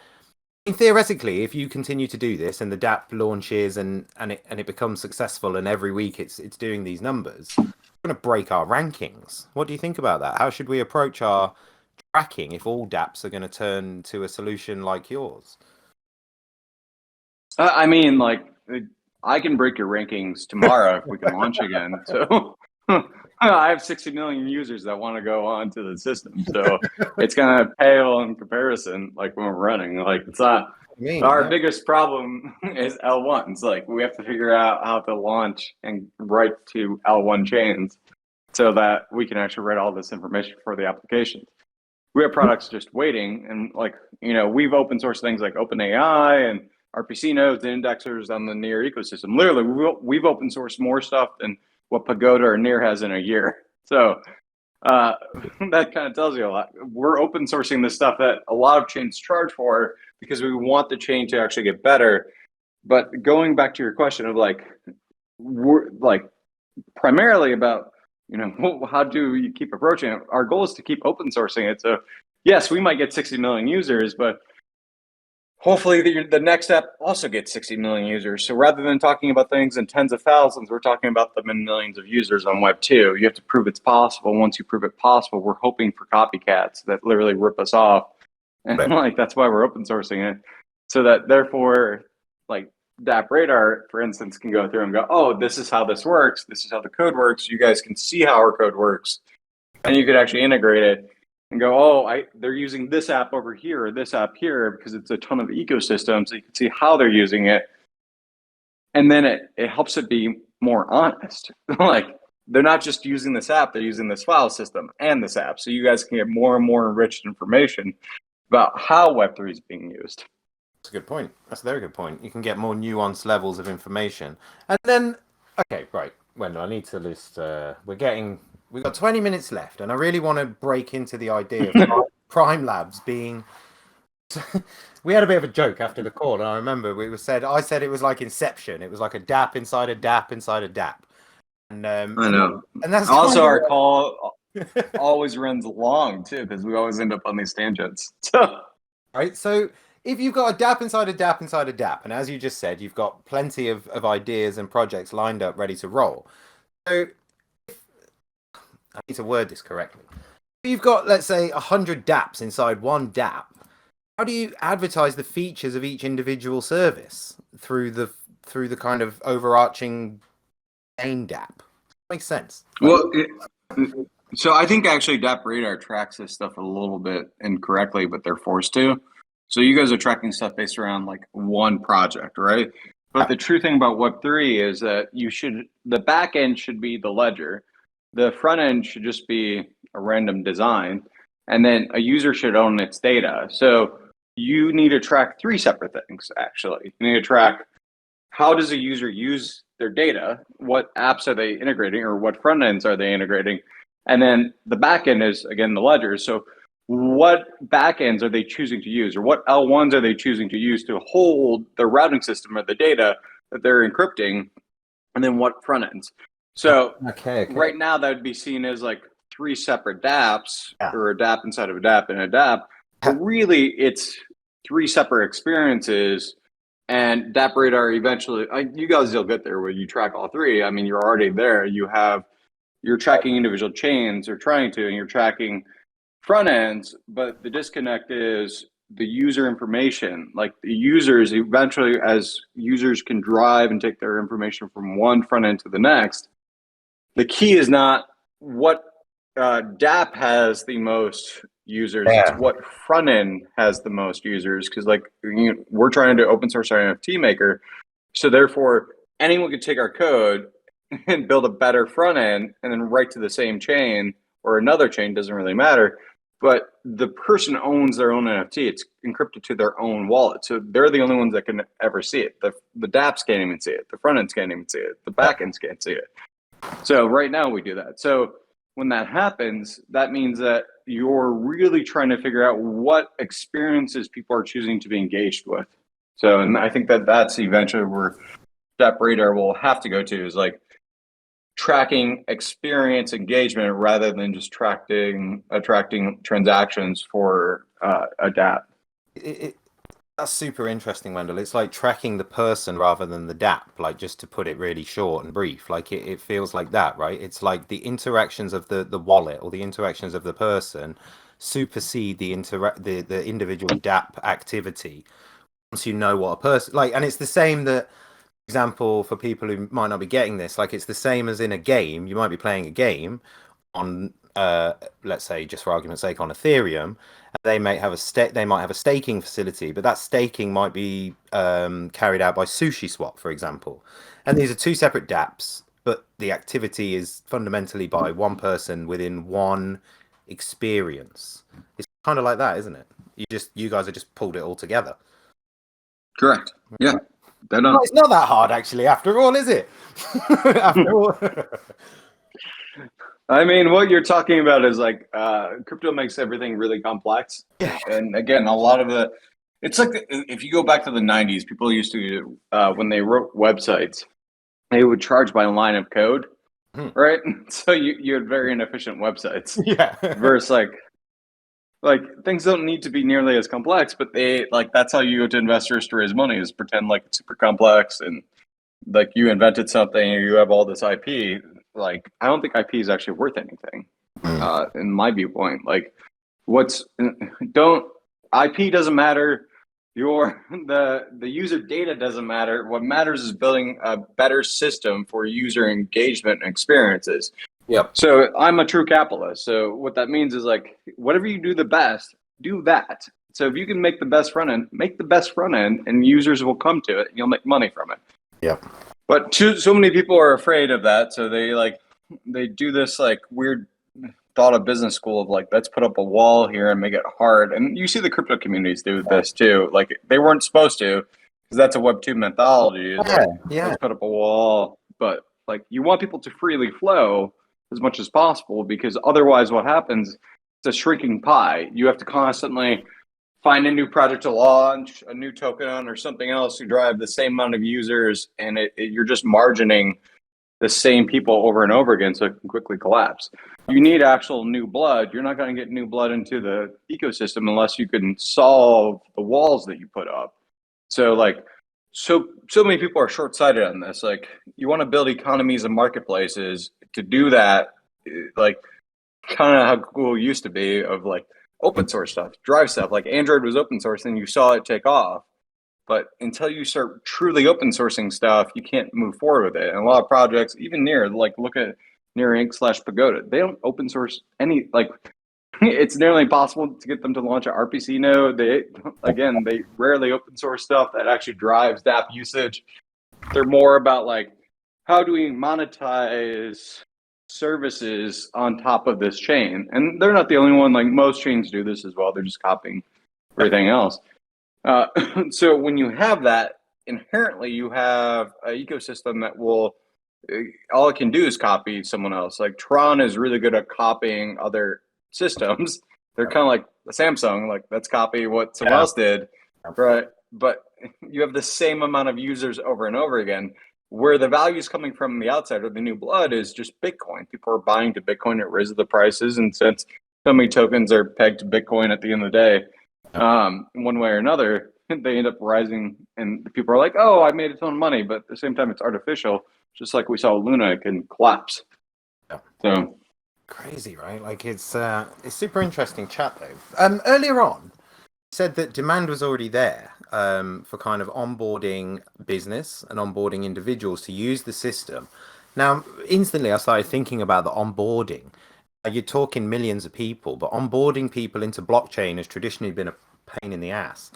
Speaker 1: theoretically, if you continue to do this and the DApp launches and it becomes successful, and every week it's doing these numbers, it's going to break our rankings. What do you think about that? How should we approach our tracking if all DApps are going to turn to a solution like yours?
Speaker 2: I mean, like, I can break your rankings tomorrow if we can launch again. So I have 60 million users that want to go onto the system. So it's going to pale in comparison, like when we're running. Like, it's not our biggest problem is L1s. Like, we have to figure out how to launch and write to L1 chains so that we can actually write all this information for the applications. We have products just waiting, and like, you know, we've open sourced things like OpenAI and RPC nodes and indexers on the Near ecosystem. Literally, we've open sourced more stuff than what Pagoda or Near has in a year. So that kind of tells you a lot. We're open sourcing this stuff that a lot of chains charge for because we want the chain to actually get better. But going back to your question of like, we're like primarily about, you know, how do you keep approaching it? Our goal is to keep open sourcing it. So yes, we might get 60 million users, but hopefully the next app also gets 60 million users. So rather than talking about things in tens of thousands, we're talking about them in millions of users on Web 2. You have to prove it's possible. Once you prove it possible, we're hoping for copycats that literally rip us off. And like, that's why we're open sourcing it. So that therefore, like, DappRadar, for instance, can go through and go, oh, this is how this works. This is how the code works. You guys can see how our code works. And you could actually integrate it and go, oh, they're using this app over here or this app here because it's a ton of ecosystems. So you can see how they're using it. And then it helps it be more honest. Like, they're not just using this app, they're using this file system and this app. So you guys can get more and more enriched information about how Web3 is being used.
Speaker 1: That's a good point. That's a very good point. You can get more nuanced levels of information. And then, okay, right, Wendell, I need to list, we've got 20 minutes left, and I really want to break into the idea of Primelabs being... We had a bit of a joke after the call, and I remember I said it was like Inception. It was like a DApp inside a DApp inside a DApp. And
Speaker 2: I know.
Speaker 1: And that's
Speaker 2: also our call always runs long too, because we always end up on these tangents. So
Speaker 1: right, so if you've got a DApp inside a DApp inside a DApp, and as you just said, you've got plenty of ideas and projects lined up ready to roll. So I need to word this correctly. If you've got, let's say, 100 dApps inside one DApp, how do you advertise the features of each individual service through the kind of overarching main DApp? Makes sense.
Speaker 2: Well, so I think actually DappRadar tracks this stuff a little bit incorrectly, but they're forced to. So you guys are tracking stuff based around like one project, right? But the true thing about Web3 is that the back end should be the ledger. The front end should just be a random design. And then a user should own its data. So you need to track three separate things, actually. You need to track how does a user use their data? What apps are they integrating or what front ends are they integrating? And then the back end is, again, the ledger. So what back ends are they choosing to use or what L1s are they choosing to use to hold the routing system or the data that they're encrypting? And then what front ends? So right now that would be seen as like three separate dapps or a dapp inside of a dapp and a dapp. But really it's three separate experiences. And DappRadar eventually, you guys will get there where you track all three. I mean, you're already there. You're tracking individual chains or trying to, and you're tracking front ends, but the disconnect is the user information. Like the users eventually, as users can drive and take their information from one front end to the next, the key is not what dapp has the most users, it's what front end has the most users, because like we're trying to open source our NFT maker, so therefore anyone could take our code and build a better front end and then write to the same chain or another chain, doesn't really matter, but the person owns their own NFT. It's encrypted to their own wallet, so they're the only ones that can ever see it. The dapps can't even see it, the front ends can't even see it, the back ends can't see it. So right now we do that. So when that happens, that means that you're really trying to figure out what experiences people are choosing to be engaged with. So, and I think that that's eventually where DappRadar will have to go to, is like tracking experience engagement rather than just attracting transactions for a dapp.
Speaker 1: That's super interesting, Wendell. It's like tracking the person rather than the dapp, like just to put it really short and brief. Like it feels like that, right? It's like the interactions of the wallet or the interactions of the person supersede the individual dapp activity. Once you know what a person like, and it's the same that example for people who might not be getting this, like it's the same as in a game. You might be playing a game on let's say, just for argument's sake, on Ethereum. They might have a staking facility, but that staking might be carried out by SushiSwap, for example. And these are two separate dapps, but the activity is fundamentally by one person within one experience. It's kind of like that, isn't it? You guys have just pulled it all together.
Speaker 2: Correct. Yeah.
Speaker 1: Well, it's not that hard, actually, after all, is it? After all.
Speaker 2: I mean, what you're talking about is like crypto makes everything really complex.
Speaker 1: Yeah.
Speaker 2: And again, a lot of it's like if you go back to the 90s, people used to, when they wrote websites, they would charge by line of code, right? So you had very inefficient websites.
Speaker 1: Yeah.
Speaker 2: Versus like things don't need to be nearly as complex, but that's how you go to investors to raise money, is pretend like it's super complex and like you invented something or you have all this IP. Like, I don't think IP is actually worth anything, in my viewpoint. Like, IP doesn't matter. The user data doesn't matter. What matters is building a better system for user engagement and experiences.
Speaker 1: Yep.
Speaker 2: So I'm a true capitalist. So what that means is like, whatever you do the best, do that. So if you can make the best front end, make the best front end, and users will come to it and you'll make money from it.
Speaker 1: Yep.
Speaker 2: But so many people are afraid of that, so they do this like weird thought of business school of like, let's put up a wall here and make it hard. And you see the crypto communities do this too. Like they weren't supposed to, because that's a Web2 methodology. Let's put up a wall, but like you want people to freely flow as much as possible, because otherwise, what happens? It's a shrinking pie. You have to constantly find a new project to launch, a new token or something else to drive the same amount of users, and you're just margining the same people over and over again, so it can quickly collapse. You need actual new blood. You're not going to get new blood into the ecosystem unless you can solve the walls that you put up. So many people are short-sighted on this. Like, you want to build economies and marketplaces. To do that, like kind of how Google used to be, of like open source stuff, drive stuff. Like Android was open source and you saw it take off. But until you start truly open sourcing stuff, you can't move forward with it. And a lot of projects, even near, like look at Neuralink/Pagoda. They don't open source any, like, it's nearly impossible to get them to launch an RPC node. They rarely open source stuff that actually drives dapp usage. They're more about like, how do we monetize services on top of this chain? And they're not the only one. Like, most chains do this as well. They're just copying everything else. So when you have that, inherently you have an ecosystem that will, all it can do is copy someone else. Like, Tron is really good at copying other systems. They're kind of like the Samsung, like, let's copy what someone else did, right? But you have the same amount of users over and over again. Where the value is coming from the outside, or the new blood, is just Bitcoin. People are buying to Bitcoin. It raises the prices, and since so many tokens are pegged to Bitcoin at the end of the day, one way or another, they end up rising, and people are like, oh, I made a ton of money, but at the same time, it's artificial. Just like we saw Luna, it can collapse. So
Speaker 1: crazy, right? Like, it's super interesting chat though. Earlier on, you said that demand was already there for kind of onboarding business and onboarding individuals to use the system. Now, instantly, I started thinking about the onboarding. You're talking millions of people, but onboarding people into blockchain has traditionally been a pain in the ass.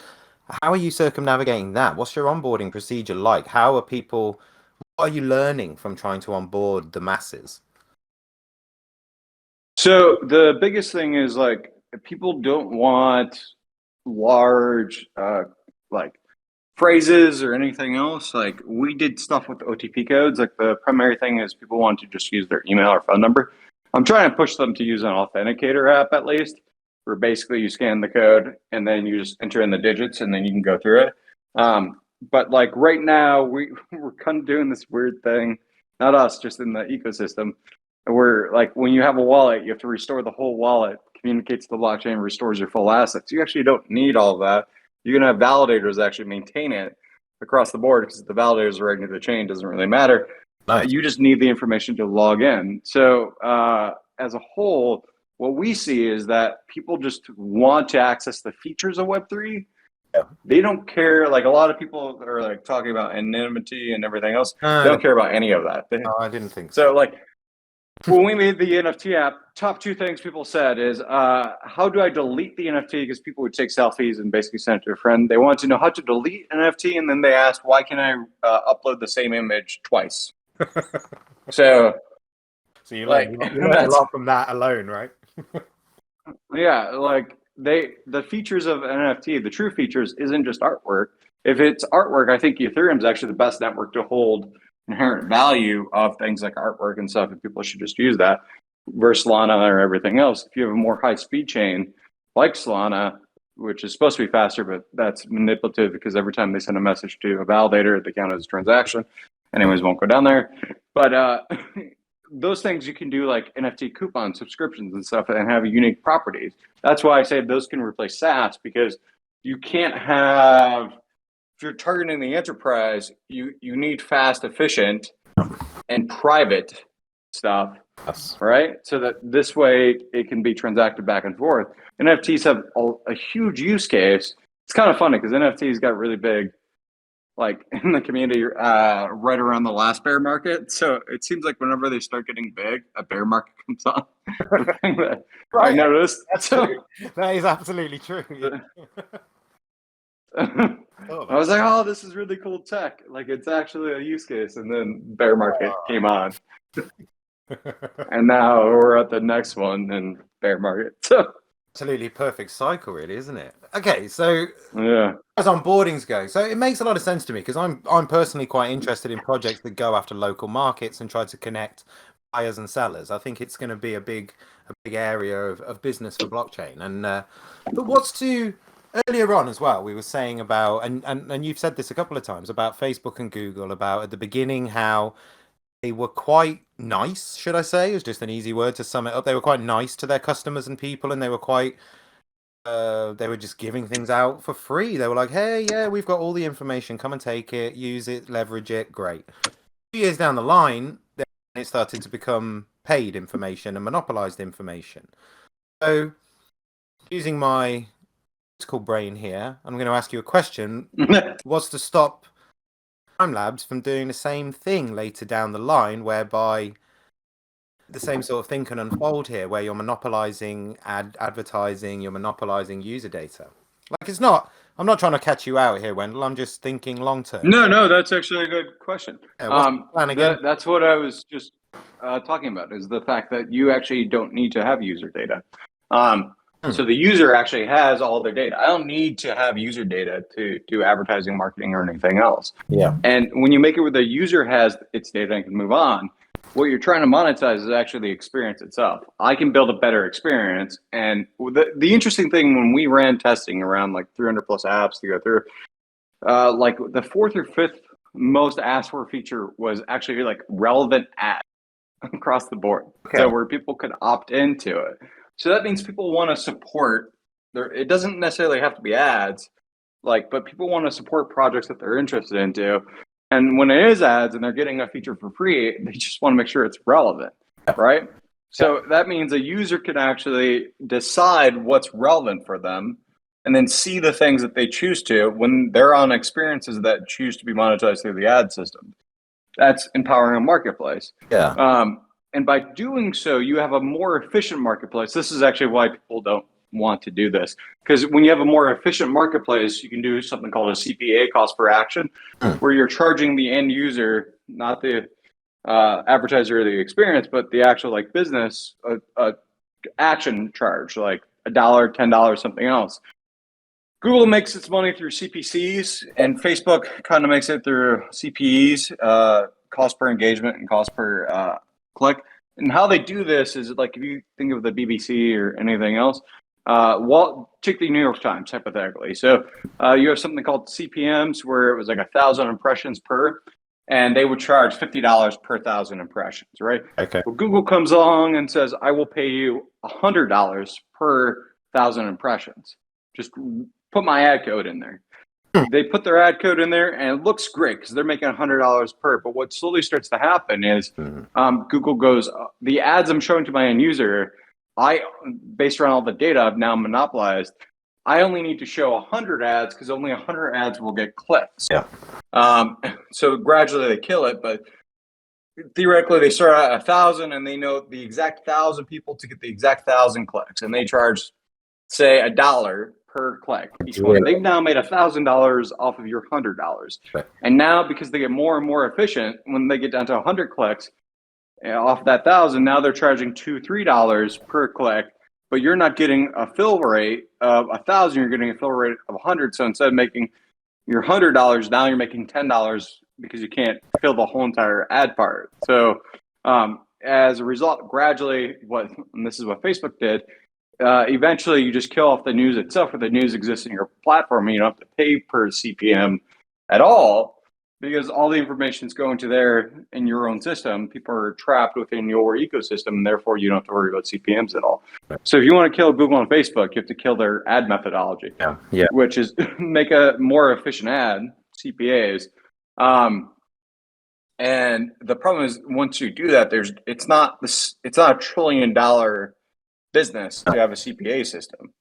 Speaker 1: How are you circumnavigating that? What's your onboarding procedure like? How are people? What are you learning from trying to onboard the masses?
Speaker 2: So the biggest thing is, like, people don't want large like phrases or anything else. Like, we did stuff with the OTP codes. Like, the primary thing is people want to just use their email or phone number. I'm trying to push them to use an authenticator app, at least, where basically you scan the code and then you just enter in the digits and then you can go through it. But like right now, we're kind of doing this weird thing, not us, just in the ecosystem, where, like, when you have a wallet, you have to restore the whole wallet, communicates to the blockchain, restores your full assets. You actually don't need all of that. You can have validators actually maintain it across the board, because the validators are writing to the chain, doesn't really matter. You just need the information to log in. So as a whole, what we see is that people just want to access the features of Web3. They don't care. Like, a lot of people are like talking about anonymity and everything else. They don't care about any of that.
Speaker 1: No, I didn't think
Speaker 2: so. Like, when we made the NFT app, top two things people said is, how do I delete the NFT? Because people would take selfies and basically send it to a friend. They wanted to know how to delete an NFT, and then they asked, why can I upload the same image twice? So
Speaker 1: you learn a lot from that alone, right?
Speaker 2: Yeah, like, the features of NFT, the true features, isn't just artwork. If it's artwork, I think Ethereum is actually the best network to hold inherent value of things like artwork and stuff, and people should just use that versus Solana or everything else. If you have a more high-speed chain like Solana, which is supposed to be faster, but that's manipulative, because every time they send a message to a validator, they count it as a transaction. Anyways, won't go down there. But those things you can do, like NFT coupon subscriptions and stuff, and have unique properties. That's why I say those can replace SaaS, because you can't have, if you're targeting the enterprise, you need fast, efficient, and private stuff, right? So that this way it can be transacted back and forth. NFTs have a huge use case. It's kind of funny because NFTs got really big, like, in the community right around the last bear market. So it seems like whenever they start getting big, a bear market comes on. Right. I noticed.
Speaker 1: That's true. That is absolutely true. Yeah.
Speaker 2: I was like, oh, this is really cool tech. Like, it's actually a use case. And then bear market came on. And now we're at the next one in bear market. So
Speaker 1: absolutely perfect cycle, really, isn't it? Okay, so
Speaker 2: yeah,
Speaker 1: as onboardings go, so it makes a lot of sense to me, because I'm personally quite interested in projects that go after local markets and try to connect buyers and sellers. I think it's going to be a big area of business for blockchain. And but what's to earlier on as well, we were saying about, and you've said this a couple of times, about Facebook and Google, about at the beginning how they were quite nice, should I say? It's just an easy word to sum it up. They were quite nice to their customers and people, and they were quite they were just giving things out for free. They were like, hey, yeah, we've got all the information, come and take it, use it, leverage it, great. 2 years down the line, then it started to become paid information and monopolized information. So using my critical brain here, I'm going to ask you a question. What's to stop Primelabs from doing the same thing later down the line, whereby the same sort of thing can unfold here, where you're monopolizing advertising, you're monopolizing user data. Like, it's not. I'm not trying to catch you out here, Wendell. I'm just thinking long term.
Speaker 2: No, that's actually a good question.
Speaker 1: Yeah, what's the plan again?
Speaker 2: That's what I was just talking about, is the fact that you actually don't need to have user data. So the user actually has all their data. I don't need to have user data to do advertising, marketing, or anything else.
Speaker 1: Yeah.
Speaker 2: And when you make it where the user has its data and can move on, what you're trying to monetize is actually the experience itself. I can build a better experience. And the interesting thing, when we ran testing around like 300 plus apps to go through, like the fourth or fifth most asked for feature was actually like relevant ads across the board. Okay. So where people could opt into it. So that means people want to support it doesn't necessarily have to be ads, but people want to support projects that they're interested into. And when it is ads and they're getting a feature for free, they just want to make sure it's relevant, right? So that means a user can actually decide what's relevant for them and then see the things that they choose to when they're on experiences that choose to be monetized through the ad system. That's empowering a marketplace.
Speaker 1: Yeah.
Speaker 2: And by doing so, you have a more efficient marketplace. This is actually why people don't want to do this. Because when you have a more efficient marketplace, you can do something called a CPA, cost per action, where you're charging the end user, not the advertiser or the experience, but the actual business action charge, like $1, $10, something else. Google makes its money through CPCs, and Facebook kind of makes it through CPEs, cost per engagement and cost per click. And how they do this is if you think of the BBC or anything else, take the New York Times hypothetically. So you have something called CPMs, where it was like 1,000 impressions per, and they would charge $50 per 1,000 impressions, right?
Speaker 1: Okay.
Speaker 2: Well, Google comes along and says, I will pay you $100 per 1,000 impressions. Just put my ad code in there. They put their ad code in there, and it looks great because they're making $100 per. But what slowly starts to happen is Google goes, the ads I'm showing to my end user, based around all the data I've now monopolized, I only need to show 100 ads because only 100 ads will get clicks.
Speaker 1: Yeah.
Speaker 2: So gradually they kill it, but theoretically they start at 1,000, and they know the exact 1,000 people to get the exact 1,000 clicks, and they charge, say, $1 per click each one. They've now made $1,000 off of your $100.
Speaker 1: Right.
Speaker 2: And now, because they get more and more efficient, when they get down to 100 clicks off that 1,000, now they're charging $2, $3 per click. But you're not getting a fill rate of 1,000. You're getting a fill rate of 100. So instead of making your $100, now you're making $10 because you can't fill the whole entire ad part. So as a result, gradually, and this is what Facebook did. Eventually, you just kill off the news itself, where the news exists in your platform, and you don't have to pay per CPM at all, because all the information is going to there in your own system. People are trapped within your ecosystem, and therefore you don't have to worry about CPMs at all. Right. So if you want to kill Google and Facebook, you have to kill their ad methodology, which is make a more efficient ad, CPAs. And the problem is, once you do that, it's not a $1 trillion business to have a CPA system.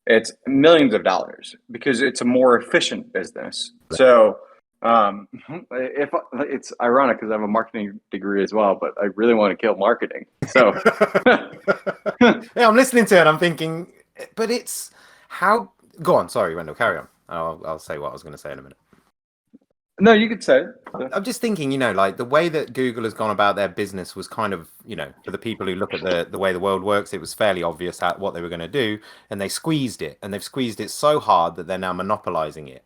Speaker 2: It's millions of dollars because it's a more efficient business. So if it's ironic because I have a marketing degree as well, but I really want to kill marketing. So
Speaker 1: yeah, I'm listening to it. I'm thinking, but it's how. Go on. Sorry, Wendell. Carry on. I'll say what I was going to say in a minute.
Speaker 2: No, you could say it.
Speaker 1: I'm just thinking, the way that Google has gone about their business was kind of, for the people who look at the way the world works, it was fairly obvious what they were going to do, and they squeezed it, and they've squeezed it so hard that they're now monopolizing it.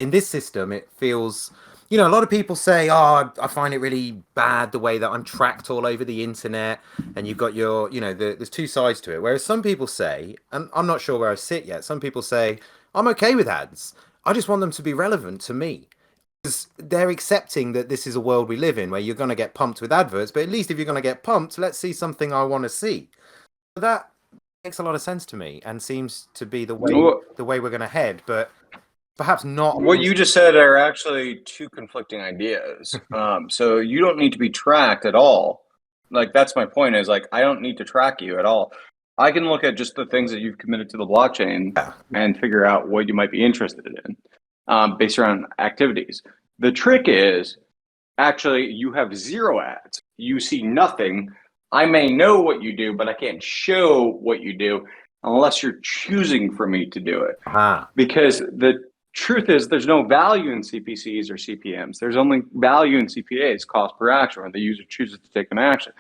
Speaker 1: In this system, it feels, a lot of people say, I find it really bad the way that I'm tracked all over the internet, and you've got your, there's two sides to it. Whereas some people say, and I'm not sure where I sit yet, some people say, I'm okay with ads. I just want them to be relevant to me. They're accepting that this is a world we live in where you're going to get pumped with adverts, but at least if you're going to get pumped, let's see something I want to see. So that makes a lot of sense to me and seems to be the way we're going to head, but perhaps not.
Speaker 2: What you just said are actually two conflicting ideas. So you don't need to be tracked at all. That's my point, is I don't need to track you at all. I can look at just the things that you've committed to the blockchain and figure out what you might be interested in. Based around activities. The trick is actually you have zero ads. You see nothing I may know what you do, but I can't show what you do unless you're choosing for me to do it. Because the truth is there's no value in CPCs or CPMs. There's only value in CPAs, cost per action, when the user chooses to take an action.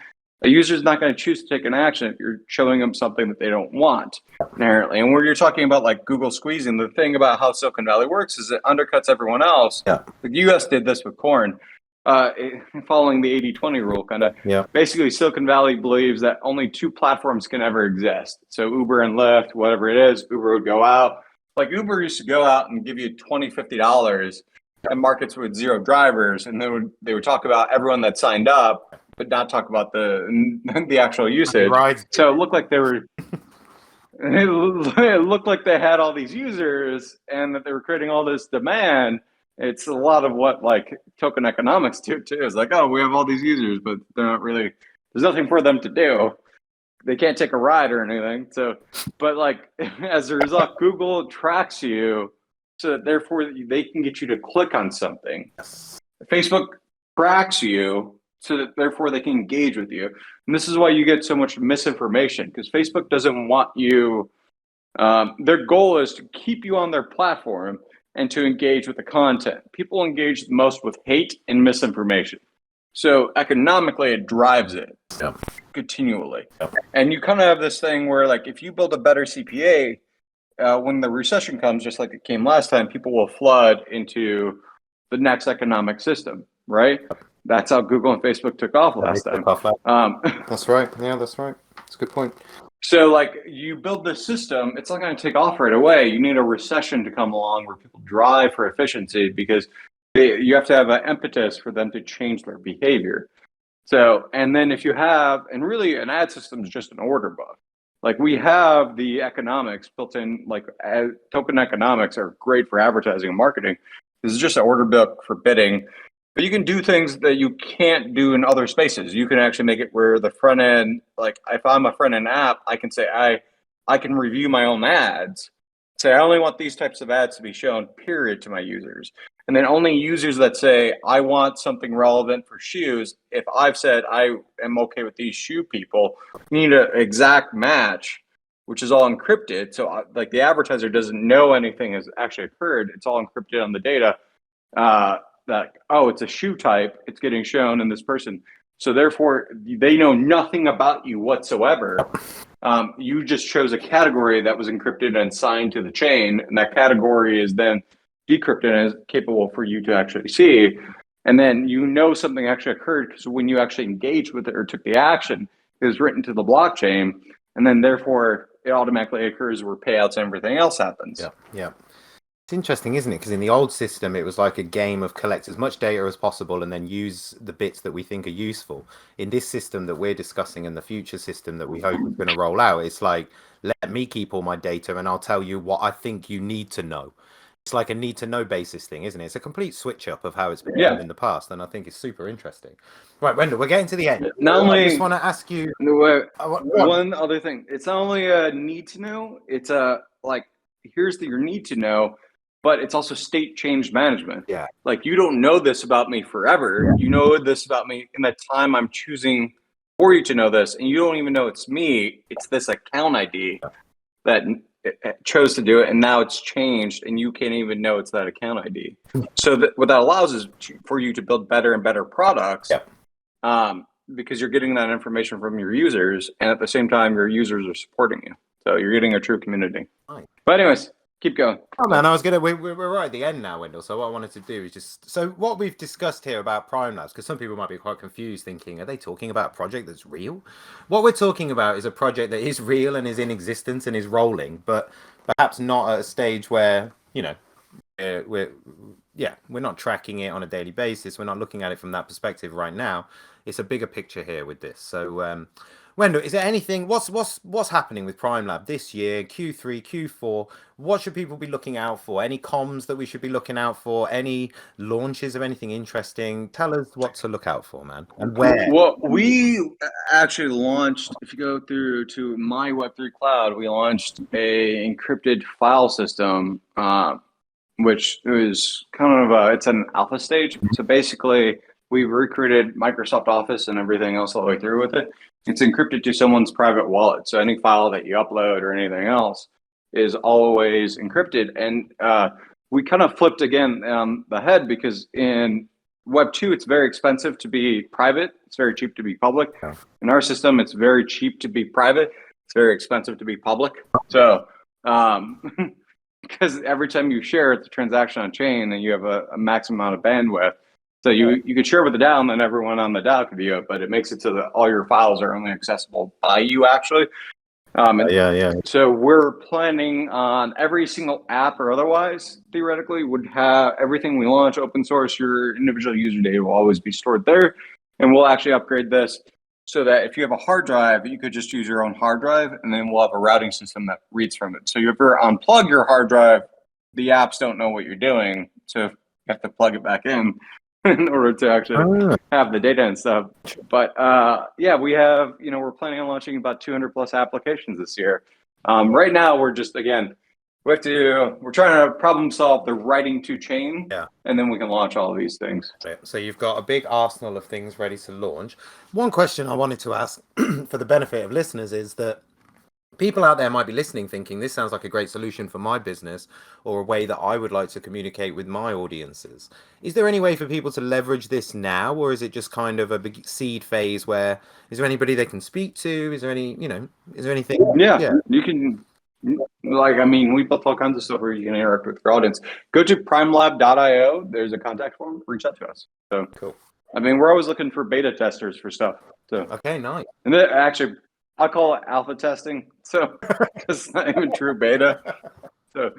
Speaker 2: A user is not going to choose to take an action if you're showing them something that they don't want inherently. And where you're talking about like Google squeezing, the thing about how Silicon Valley works is it undercuts everyone else.
Speaker 1: Yeah.
Speaker 2: The US did this with corn, following the 80-20 rule, kind of.
Speaker 1: Yeah.
Speaker 2: Basically, Silicon Valley believes that only two platforms can ever exist. So Uber and Lyft, whatever it is, Uber would go out. Like Uber used to go out and give you $20, $50 in markets with zero drivers, and they would talk about everyone that signed up, but not talk about the actual usage.
Speaker 1: Right.
Speaker 2: So it looked like they were. It looked like they had all these users and that they were creating all this demand. It's a lot of what like token economics do too. It's like, oh, we have all these users, but they're not really. There's nothing for them to do. They can't take a ride or anything. So, but like as a result, Google tracks you, so that therefore they can get you to click on something. Facebook tracks you, so that therefore they can engage with you. And this is why you get so much misinformation, because Facebook doesn't want you. Their goal is to keep you on their platform and to engage with the content. People engage the most with hate and misinformation. So economically, it drives it continually. And you kind of have this thing where, like, if you build a better CPA, when the recession comes, just like it came last time, people will flood into the next economic system, right? That's how Google and Facebook took off last time.
Speaker 1: That's right. Yeah, that's right. That's a good point.
Speaker 2: So, like, you build this system, it's not going to take off right away. You need a recession to come along where people drive for efficiency, because you have to have an impetus for them to change their behavior. So, and then if you have, and really an ad system is just an order book. Like, we have the economics built in, like token economics are great for advertising and marketing. This is just an order book for bidding. But you can do things that you can't do in other spaces. You can actually make it where the front end, like if I'm a front end app, I can say I can review my own ads. Say I only want these types of ads to be shown, period, to my users. And then only users that say I want something relevant for shoes, if I've said I am okay with these shoe people, you need an exact match, which is all encrypted. So like the advertiser doesn't know anything has actually occurred. It's all encrypted on the data. That, oh, it's a shoe type, it's getting shown in this person. So therefore, they know nothing about you whatsoever. You just chose a category that was encrypted and signed to the chain, and that category is then decrypted and is capable for you to actually see. And then you know something actually occurred, because when you actually engaged with it or took the action, it was written to the blockchain, and then therefore it automatically occurs where payouts and everything else happens.
Speaker 1: Yeah. It's interesting, isn't it? Because in the old system, it was like a game of collect as much data as possible and then use the bits that we think are useful. In this system that we're discussing and the future system that we hope is going to roll out, it's like, let me keep all my data and I'll tell you what I think you need to know. It's like a need to know basis thing, isn't it? It's a complete switch up of how it's been done in the past. And I think it's super interesting. Right, Wendell, we're getting to the end. I just want to ask you
Speaker 2: one other thing. It's not only a need to know, it's a like, here's your need to know. But it's also state change management.
Speaker 1: Yeah.
Speaker 2: Like, you don't know this about me forever. You know this about me in the time I'm choosing for you to know this. And you don't even know it's me. It's this account ID that chose to do it. And now it's changed and you can't even know it's that account ID. So what that allows is for you to build better and better products. Because you're getting that information from your users. And at the same time, your users are supporting you. So you're getting a true community. Nice. But anyways, keep going.
Speaker 1: Oh man, we're right at the end now, Wendell. So what I wanted to do is so what we've discussed here about Primelab, because some people might be quite confused, thinking, are they talking about a project that's real? What we're talking about is a project that is real and is in existence and is rolling, but perhaps not at a stage where, you know, we're not tracking it on a daily basis. We're not looking at it from that perspective right now. It's a bigger picture here with this. So Wendell, is there anything, what's happening with Primelab this year, Q3, Q4? What should people be looking out for? Any comms that we should be looking out for? Any launches of anything interesting? Tell us what to look out for, man, and where.
Speaker 2: Well, we actually launched, if you go through to my Web3 Cloud, we launched a encrypted file system, which is kind of it's an alpha stage. So basically, we recruited Microsoft Office and everything else all the way through with it. it's encrypted to someone's private wallet. So any file that you upload or anything else is always encrypted. And we kind of flipped again on the head, because in Web 2, it's very expensive to be private. It's very cheap to be public.
Speaker 1: Yeah.
Speaker 2: In our system, it's very cheap to be private. It's very expensive to be public. So, because every time you share, it's a transaction on chain, and you have a maximum amount of bandwidth. So you could share with the DAO, and then everyone on the DAO could view it, but it makes it so that all your files are only accessible by you, actually.
Speaker 1: Yeah.
Speaker 2: So we're planning on every single app or otherwise, theoretically, would have everything we launch open source. Your individual user data will always be stored there. And we'll actually upgrade this so that if you have a hard drive, you could just use your own hard drive, and then we'll have a routing system that reads from it. So if you ever unplug your hard drive, the apps don't know what you're doing. So you have to plug it back in order to actually have the data and stuff. But yeah, we have, we're planning on launching about 200 plus applications this year. Right now, we're just, again, we're trying to problem solve the writing to chain, and then we can launch all of these things.
Speaker 1: So you've got a big arsenal of things ready to launch. One question I wanted to ask for the benefit of listeners is that people out there might be listening thinking this sounds like a great solution for my business, or a way that I would like to communicate with my audiences. Is there any way for people to leverage this now, or is it just kind of a big seed phase where, is there anybody they can speak to? Is there any, is there anything?
Speaker 2: Yeah. You can, we built all kinds of stuff where you can interact with your audience. Go to primelab.io. There's a contact form. Reach out to us. So
Speaker 1: cool.
Speaker 2: We're always looking for beta testers for stuff. So
Speaker 1: okay, nice.
Speaker 2: And then actually, I call it alpha testing, so it's not even true beta. So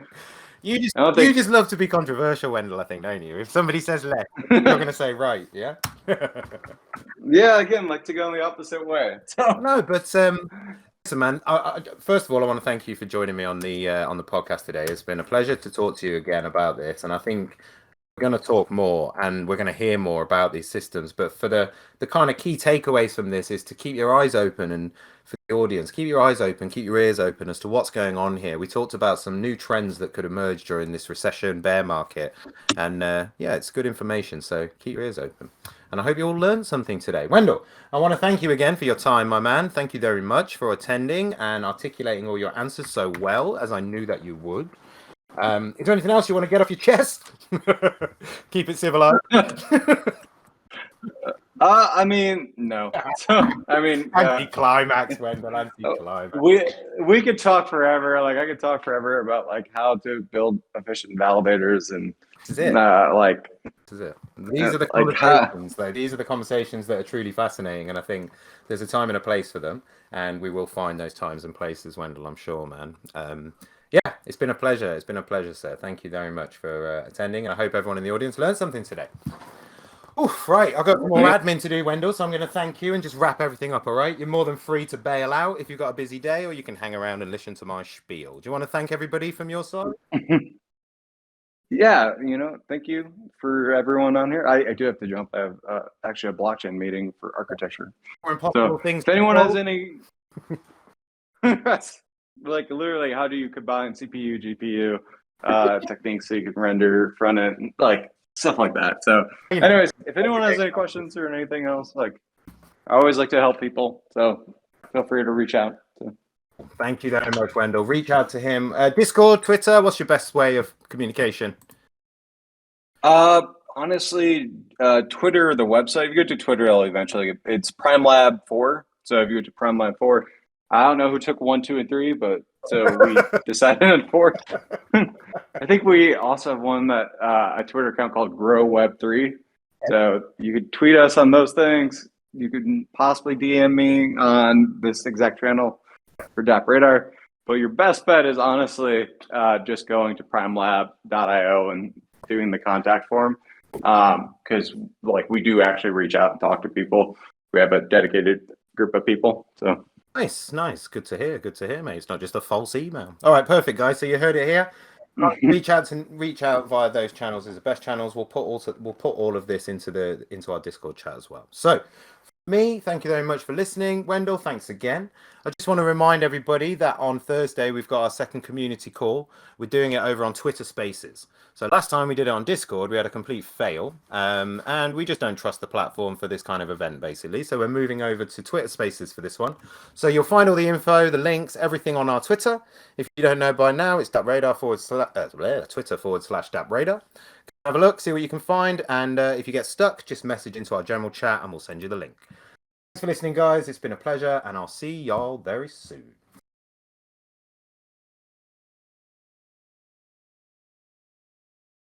Speaker 1: you just love to be controversial, Wendell, I think, don't you? If somebody says left, you're going to say right, yeah?
Speaker 2: Yeah, again, like to go in the opposite way. So.
Speaker 1: No, but listen, man. First of all, I want to thank you for joining me on the podcast today. It's been a pleasure to talk to you again about this, and I think we're going to talk more and we're going to hear more about these systems. But for the kind of key takeaways from this is to keep your eyes open, and for the audience, keep your eyes open, keep your ears open as to what's going on here. We talked about some new trends that could emerge during this recession bear market, and yeah, it's good information. So keep your ears open, and I hope you all learned something today. Wendell, I want to thank you again for your time, my man. Thank you very much for attending and articulating all your answers so well, as I knew that you would. Is there anything else you want to get off your chest? Keep it civilized.
Speaker 2: No. So,
Speaker 1: anti-climax, Wendell. Anti-climax.
Speaker 2: We could talk forever. I could talk forever about how to build efficient validators, and
Speaker 1: this is it. This is it. These are the conversations, though. These are the conversations that are truly fascinating, and I think there's a time and a place for them, and we will find those times and places, Wendell. I'm sure, man. Yeah, it's been a pleasure. It's been a pleasure, sir. Thank you very much for attending, and I hope everyone in the audience learned something today. Oof, right, I've got more admin to do, Wendell, so I'm going to thank you and just wrap everything up, all right? You're more than free to bail out if you've got a busy day, or you can hang around and listen to my spiel. Do you want to thank everybody from your side?
Speaker 2: Yeah, thank you for everyone on here. I do have to jump. I have actually a blockchain meeting for architecture.
Speaker 1: More impossible things.
Speaker 2: If anyone has any... literally, how do you combine CPU, GPU techniques so you can render front end, stuff like that. So anyways, if anyone has any questions or anything else, I always like to help people. So feel free to reach out. So.
Speaker 1: Thank you very much, Wendell. Reach out to him. Discord, Twitter, what's your best way of communication?
Speaker 2: Honestly, Twitter, the website. If you go to Twitter, it's Primelab 4. So if you go to Primelab 4, I don't know who took 1, 2, and 3, but so we decided on 4. I think we also have one that a Twitter account called Grow Web 3. So you could tweet us on those things. You could possibly DM me on this exact channel for DappRadar. But your best bet is honestly just going to primelab.io and doing the contact form, because we do actually reach out and talk to people. We have a dedicated group of people. So.
Speaker 1: Nice. Good to hear, mate. It's not just a false email. All right, perfect, guys. So you heard it here. Reach out via those channels is the best channels. We'll put all of this into our Discord chat as well. So Me, thank you very much for listening. Wendell, thanks again. I just want to remind everybody that on Thursday we've got our second community call. We're doing it over on Twitter Spaces. So last time we did it on Discord, we had a complete fail, and we just don't trust the platform for this kind of event, basically. So we're moving over to Twitter Spaces for this one. So you'll find all the info, the links, everything on our Twitter. If you don't know by now, it's DappRadar Twitter/DappRadar. Have a look, see what you can find, and if you get stuck, just message into our general chat and we'll send you the link. Thanks for listening, guys. It's been a pleasure, and I'll see y'all very soon.